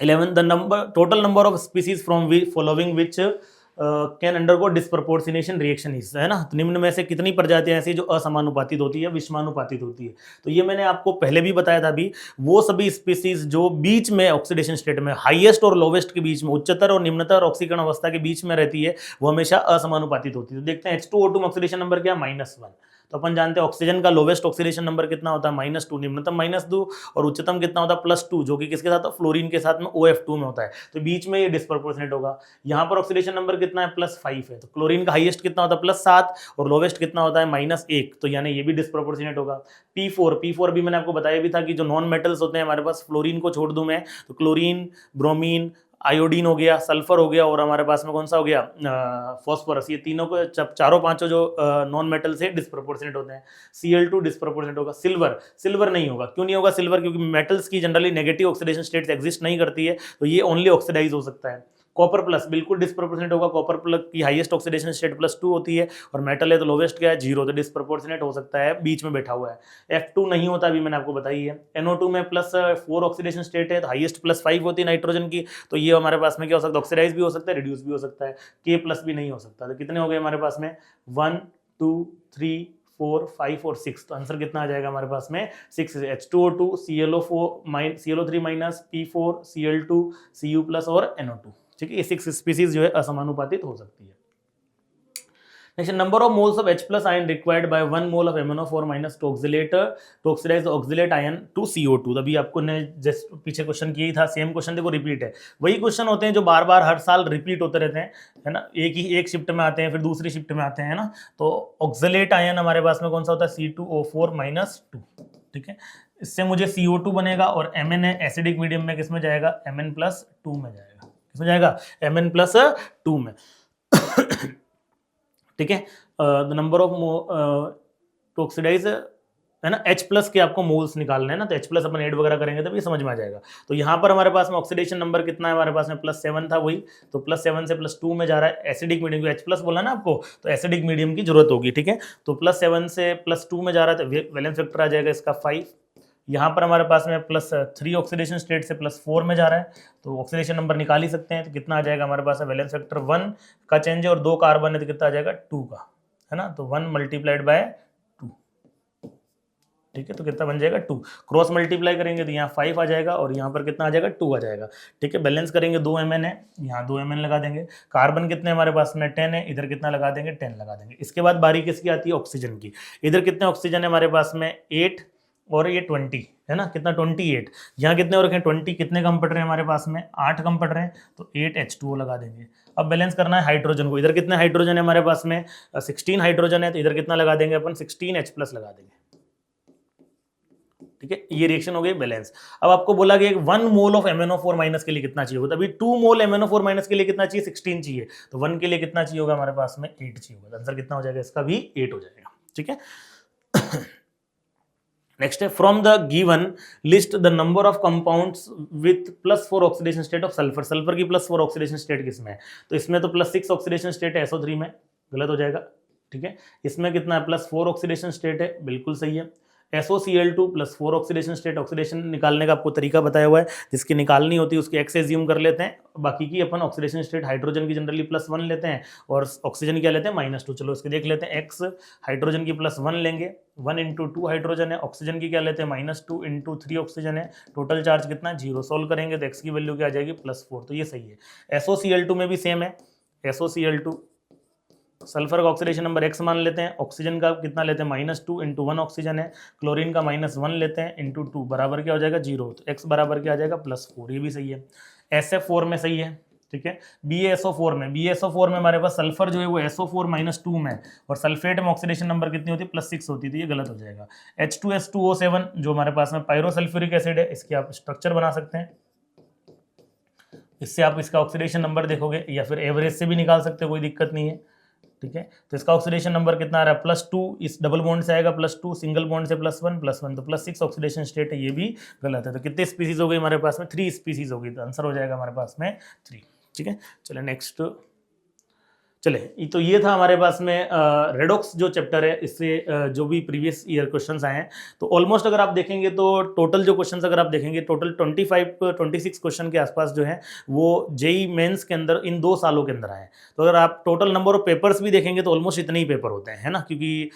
11, the number total number of species from following which can undergo disproportionation reaction is, है ना। तो निम्न में से कितनी प्रजातियां ऐसी जो असमानुपातित होती है, विषमानुपातित होती है। तो ये मैंने आपको पहले भी बताया था अभी, वो सभी स्पीसीज जो बीच में ऑक्सीडेशन स्टेट में हाईएस्ट और लोवेस्ट के बीच में, उच्चतर और निम्नतर ऑक्सीकरण अवस्था के बीच में रहती है, वो हमेशा असमानुपातित होती है। तो देखते हैं H2O2 में ऑक्सीडेशन नंबर क्या -1, तो अपन जानते हैं ऑक्सीजन का लोवेस्ट ऑक्सीडेशन नंबर कितना होता है -2, निम्नतम -2 और उच्चतम कितना होता है +2, जो कि किसके साथ फ्लोरीन के साथ में OF2 में होता है, तो बीच में ये डिस्प्रपोर्शनेट होगा। यहाँ पर ऑक्सीडेशन नंबर कितना है +5 है, तो क्लोरीन का हाईएस्ट कितना होता है +7 और लोवेस्ट कितना होता है -1, तो यानी ये भी डिस्प्रपोर्शनेट होगा। P4 भी मैंने आपको बताया भी था कि जो नॉन मेटल्स होते हैं हमारे पास, फ्लोरीन को छोड़ दूं मैं तो क्लोरीन, ब्रोमीन, आयोडीन हो गया, सल्फर हो गया और हमारे पास में कौन सा हो गया फॉस्फोरस, ये तीनों को चारों पांचों जो नॉन मेटल से डिस्प्रपोर्शनेट होते हैं। Cl2 डिस्प्रपोर्शनेट होगा। सिल्वर नहीं होगा, क्यों नहीं होगा सिल्वर, क्योंकि मेटल्स की generally negative oxidation states exist नहीं करती है, तो ये ओनली ऑक्सीडाइज हो सकता है। कॉपर प्लस बिल्कुल डिस्प्रपोर्शनेट होगा, कॉपर प्लस की हाईएस्ट ऑक्सीडेशन स्टेट +2 होती है और मेटल है तो लोवेस्ट क्या है 0, तो डिस्प्रपोर्शनेट हो सकता है, बीच में बैठा हुआ है। F2 नहीं होता, अभी मैंने आपको बताई है। NO2 में +4 ऑक्सीडेशन स्टेट है, तो हाईएस्ट +5 होती है नाइट्रोजन की, तो ये हमारे पास में क्या हो सकता है, ऑक्सीडाइज भी हो सकता है, रिड्यूस भी हो सकता है। K+ भी नहीं हो सकता, तो कितने हो गए हमारे पास में 1 2 3 4 5 और 6, तो आंसर कितना आ जाएगा हमारे पास में 6, H2O2 ClO3 minus P4 Cl2 Cu+ और NO2। ठीक है, ये 6 स्पीसीज जो है असमानुपातित हो सकती है। Next, number of moles of H+ ion required by 1 mole of MnO4 minus to oxidize oxalate ion to CO2। अभी आपको ने जस्ट पीछे क्वेश्चन किया ही था, सेम क्वेश्चन देखो रिपीट है। वही क्वेश्चन होते हैं जो बार बार हर साल रिपीट होते रहते हैं, है ना, एक शिफ्ट में आते हैं फिर दूसरी शिफ्ट में आते हैं ना। तो ऑक्सीलेट आयन हमारे पास में कौन सा होता है C2O4-2। ठीक है, इससे मुझे CO2 बनेगा और Mn है एसिडिक मीडियम में, किस में जाएगा Mn+2 में जाएगा, किसमें जाएगा Mn+2 में। ठीक है, the number of to oxidize है ना, H प्लस के आपको मोल्स निकालना है ना, तो H प्लस अपन ऐड वगैरह करेंगे तब ये समझ में आ जाएगा। तो यहाँ पर हमारे पास में ऑक्सीडेशन नंबर कितना है, हमारे पास में +7 था वही, तो +7 से +2 में जा रहा है। एसिडिक मीडियम H प्लस बोला ना आपको, तो एसिडिक मीडियम की जरूरत होगी, ठीक है। तो +7 से +2 में जा रहा है, तो वैलेंस फैक्टर आ जाएगा इसका 5। यहाँ पर हमारे पास में +3 ऑक्सीडेशन स्टेट से +4 में जा रहा है, तो ऑक्सीडेशन नंबर निकाल ही सकते हैं। तो कितना आ जाएगा हमारे पास, वैलेंस फैक्टर 1 का चेंज है और 2 कार्बन है, तो कितना आ जाएगा 2 का, है ना। तो 1 × 2, ठीक है। तो कितना बन जाएगा 2, क्रॉस मल्टीप्लाई करेंगे तो यहाँ 5 आ जाएगा और यहाँ पर कितना आ जाएगा 2 आ जाएगा, ठीक है। बैलेंस करेंगे 2 Mn है, यहाँ 2 Mn लगा देंगे। कार्बन कितने हमारे पास में 10 है, इधर कितना लगा देंगे 10 लगा देंगे। इसके बाद बारी किसकी आती है, ऑक्सीजन की। इधर कितने ऑक्सीजन है हमारे पास में 8 और ये 20 है ना, कितना 28। यहाँ कितने और रखें 20, कितने कम पड़ रहे हैं हमारे पास में 8 कम पड़ रहे हैं, तो 8H2O लगा देंगे। अब बैलेंस करना है हाइड्रोजन को। इधर कितने हाइड्रोजन है हमारे पास में 16 हाइड्रोजन है, तो इधर कितना लगा देंगे अपन 16H+ लगा देंगे, ठीक है। ये रिएक्शन हो गई बैलेंस। अब आपको बोला गया 1 मोल ऑफ MnO4- के लिए कितना चाहिए होगा, तो अभी 2 मोल MnO4- के लिए कितना चाहिए 16 चाहिए, तो 1 के लिए कितना चाहिए होगा हमारे पास में 8 चाहिए होगा। आंसर कितना हो जाएगा इसका भी 8 हो जाएगा, ठीक है। नेक्स्ट है, from the given list the number of compounds with +4 oxidation state of sulphur. Sulphur की +4 ऑक्सीडेशन स्टेट किसमें है, तो इसमें तो +6 ऑक्सीडेशन स्टेट है SO3 में, गलत हो जाएगा, ठीक है। इसमें कितना है +4 ऑक्सीडेशन स्टेट है, बिल्कुल सही है। SOCl2 +4 oxidation state. ऑक्सीडेशन निकालने का आपको तरीका बताया हुआ है, जिसकी निकालनी होती है उसकी X एज्यूम कर लेते हैं, बाकी की अपन ऑक्सीडेशन स्टेट हाइड्रोजन की जनरली +1 लेते हैं और ऑक्सीजन क्या लेते हैं -2। चलो इसके देख लेते हैं। X हाइड्रोजन की +1 लेंगे, 1 × 2 हाइड्रोजन है, ऑक्सीजन की क्या लेते हैं -2 × 3 ऑक्सीजन है, टोटल चार्ज कितना 0। सॉल्व करेंगे तो X की वैल्यू क्या आ जाएगी +4, तो ये सही है। SOCl2 में भी सेम है, SOCl2 सल्फर का ऑक्सीडेशन नंबर X मान लेते हैं, ऑक्सीजन का कितना लेते हैं -2 × 1 ऑक्सीजन है, क्लोरीन का -1 लेते हैं × 2 बराबर क्या हो जाएगा 0, तो X बराबर क्या आ जाएगा +4, ये भी सही है। SF4 में सही है, ठीक है। BaSO4 में हमारे पास सल्फर जो है वो SO4 - 2 में, और सल्फेट में ऑक्सीडेशन नंबर कितनी होती है +6 होती है, तो ये गलत हो जाएगा। H2S2O7 जो हमारे पास में पायरोसल्फ्यूरिक एसिड है, इसके आप स्ट्रक्चर बना सकते हैं, इससे आप इसका ऑक्सीडेशन नंबर देखोगे या फिर एवरेज से भी निकाल सकते हो, कोई दिक्कत नहीं है, ठीक है। तो इसका ऑक्सीडेशन नंबर कितना आ रहा है +2, इस डबल बॉन्ड से आएगा +2, सिंगल बॉन्ड से +1, तो +6 ऑक्सीडेशन स्टेट है, ये भी गलत है। तो कितने स्पीसीज हो गई हमारे पास में 3 स्पीसीज होगी, तो आंसर हो जाएगा हमारे पास में 3, ठीक है। चले नेक्स्ट, चले तो ये था हमारे पास में रेडॉक्स जो चैप्टर है, इससे जो भी प्रीवियस ईयर क्वेश्चंस आए हैं, तो ऑलमोस्ट अगर आप देखेंगे तो टोटल जो क्वेश्चंस अगर आप देखेंगे टोटल 26 क्वेश्चन के आसपास जो है वो जेई मेंस के अंदर इन 2 सालों के अंदर आए हैं। तो अगर आप टोटल नंबर ऑफ पेपर्स भी देखेंगे तो ऑलमोस्ट इतने ही पेपर होते हैं, है ना, क्योंकि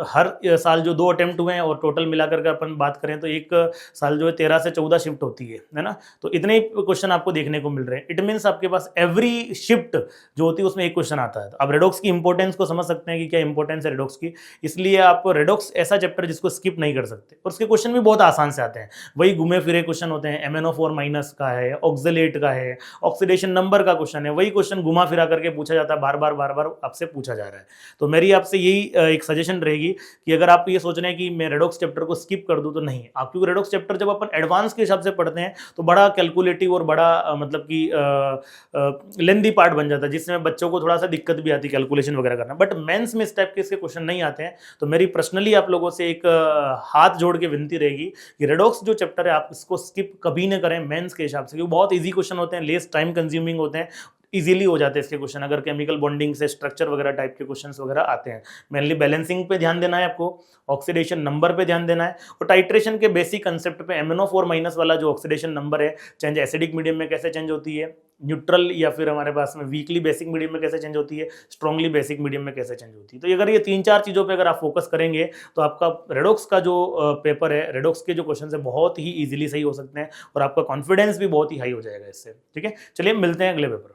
हर साल जो 2 अटेम्प्ट हुए हैं और टोटल मिलाकर के अपन बात करें तो एक साल जो है 13 से 14 शिफ्ट होती है ना, तो इतने ही क्वेश्चन आपको देखने को मिल रहे हैं। इट मीन्स आपके पास एवरी शिफ्ट जो होती है उसमें एक क्वेश्चन आता है। तो आप रेडॉक्स की इंपॉर्टेंस को समझ सकते हैं कि क्या इंपॉर्टेंस है रेडॉक्स की, इसलिए आप रेडॉक्स ऐसा चैप्टर जिसको स्किप नहीं कर सकते, और उसके क्वेश्चन भी बहुत आसान से आते हैं, वही घूमे फिरे क्वेश्चन होते हैं। MnO4- का है, ऑक्सलेट का है, ऑक्सीडेशन नंबर का क्वेश्चन है, वही क्वेश्चन घुमा फिरा करके पूछा जाता है, बार बार आपसे पूछा जा रहा है। तो मेरी आपसे यही एक सजेशन रहेगी कि अगर आप ये सोच रहे हैं कि मैं रेडॉक्स चैप्टर को स्किप कर दूं, तो नहीं, आप क्योंकि रेडॉक्स चैप्टर जब अपन एडवांस के हिसाब से पढ़ते हैं तो बड़ा कैलकुलेटिव और बड़ा मतलब कि लेंदी पार्ट बन जाता है, जिसमें बच्चों को थोड़ा सा दिक्कत भी आती है कैलकुलेशन वगैरह करना। बट मेंस में इस टाइप के इसके क्वेश्चन नहीं आते हैं, तो मेरी पर्सनली आप लोगों से एक हाथ जोड़ के विनती रहेगी कि रेडॉक्स जो चैप्टर है आप इसको स्किप कभी न करें मेंस के हिसाब से, क्योंकि बहुत इजी क्वेश्चन होते हैं, लेस टाइम कंज्यूमिंग होते हैं, इजीली हो जाते हैं इसके क्वेश्चन। अगर केमिकल बॉन्डिंग से स्ट्रक्चर वगैरह टाइप के क्वेश्चंस वगैरह आते हैं, मेनली बैलेंसिंग पे ध्यान देना है आपको, ऑक्सीडेशन नंबर पे ध्यान देना है, और टाइट्रेशन के बेसिक कंसेप्ट पे MnO4- वाला जो ऑक्सीडेशन नंबर है, चेंज एसिडिक मीडियम में कैसे चेंज होती है, न्यूट्रल या फिर हमारे पास में वीकली बेसिक मीडियम में कैसे चेंज होती है, स्ट्रांगली बेसिक मीडियम में कैसे चेंज होती है। तो अगर ये 3-4 चीज़ों पे अगर आप फोकस करेंगे तो आपका रेडॉक्स का जो पेपर है, रेडॉक्स के जो क्वेश्चन है बहुत ही ईजिली सही हो सकते हैं, और आपका कॉन्फिडेंस भी बहुत ही हाई हो जाएगा इससे, ठीक है। चलिए मिलते हैं अगले पेपर।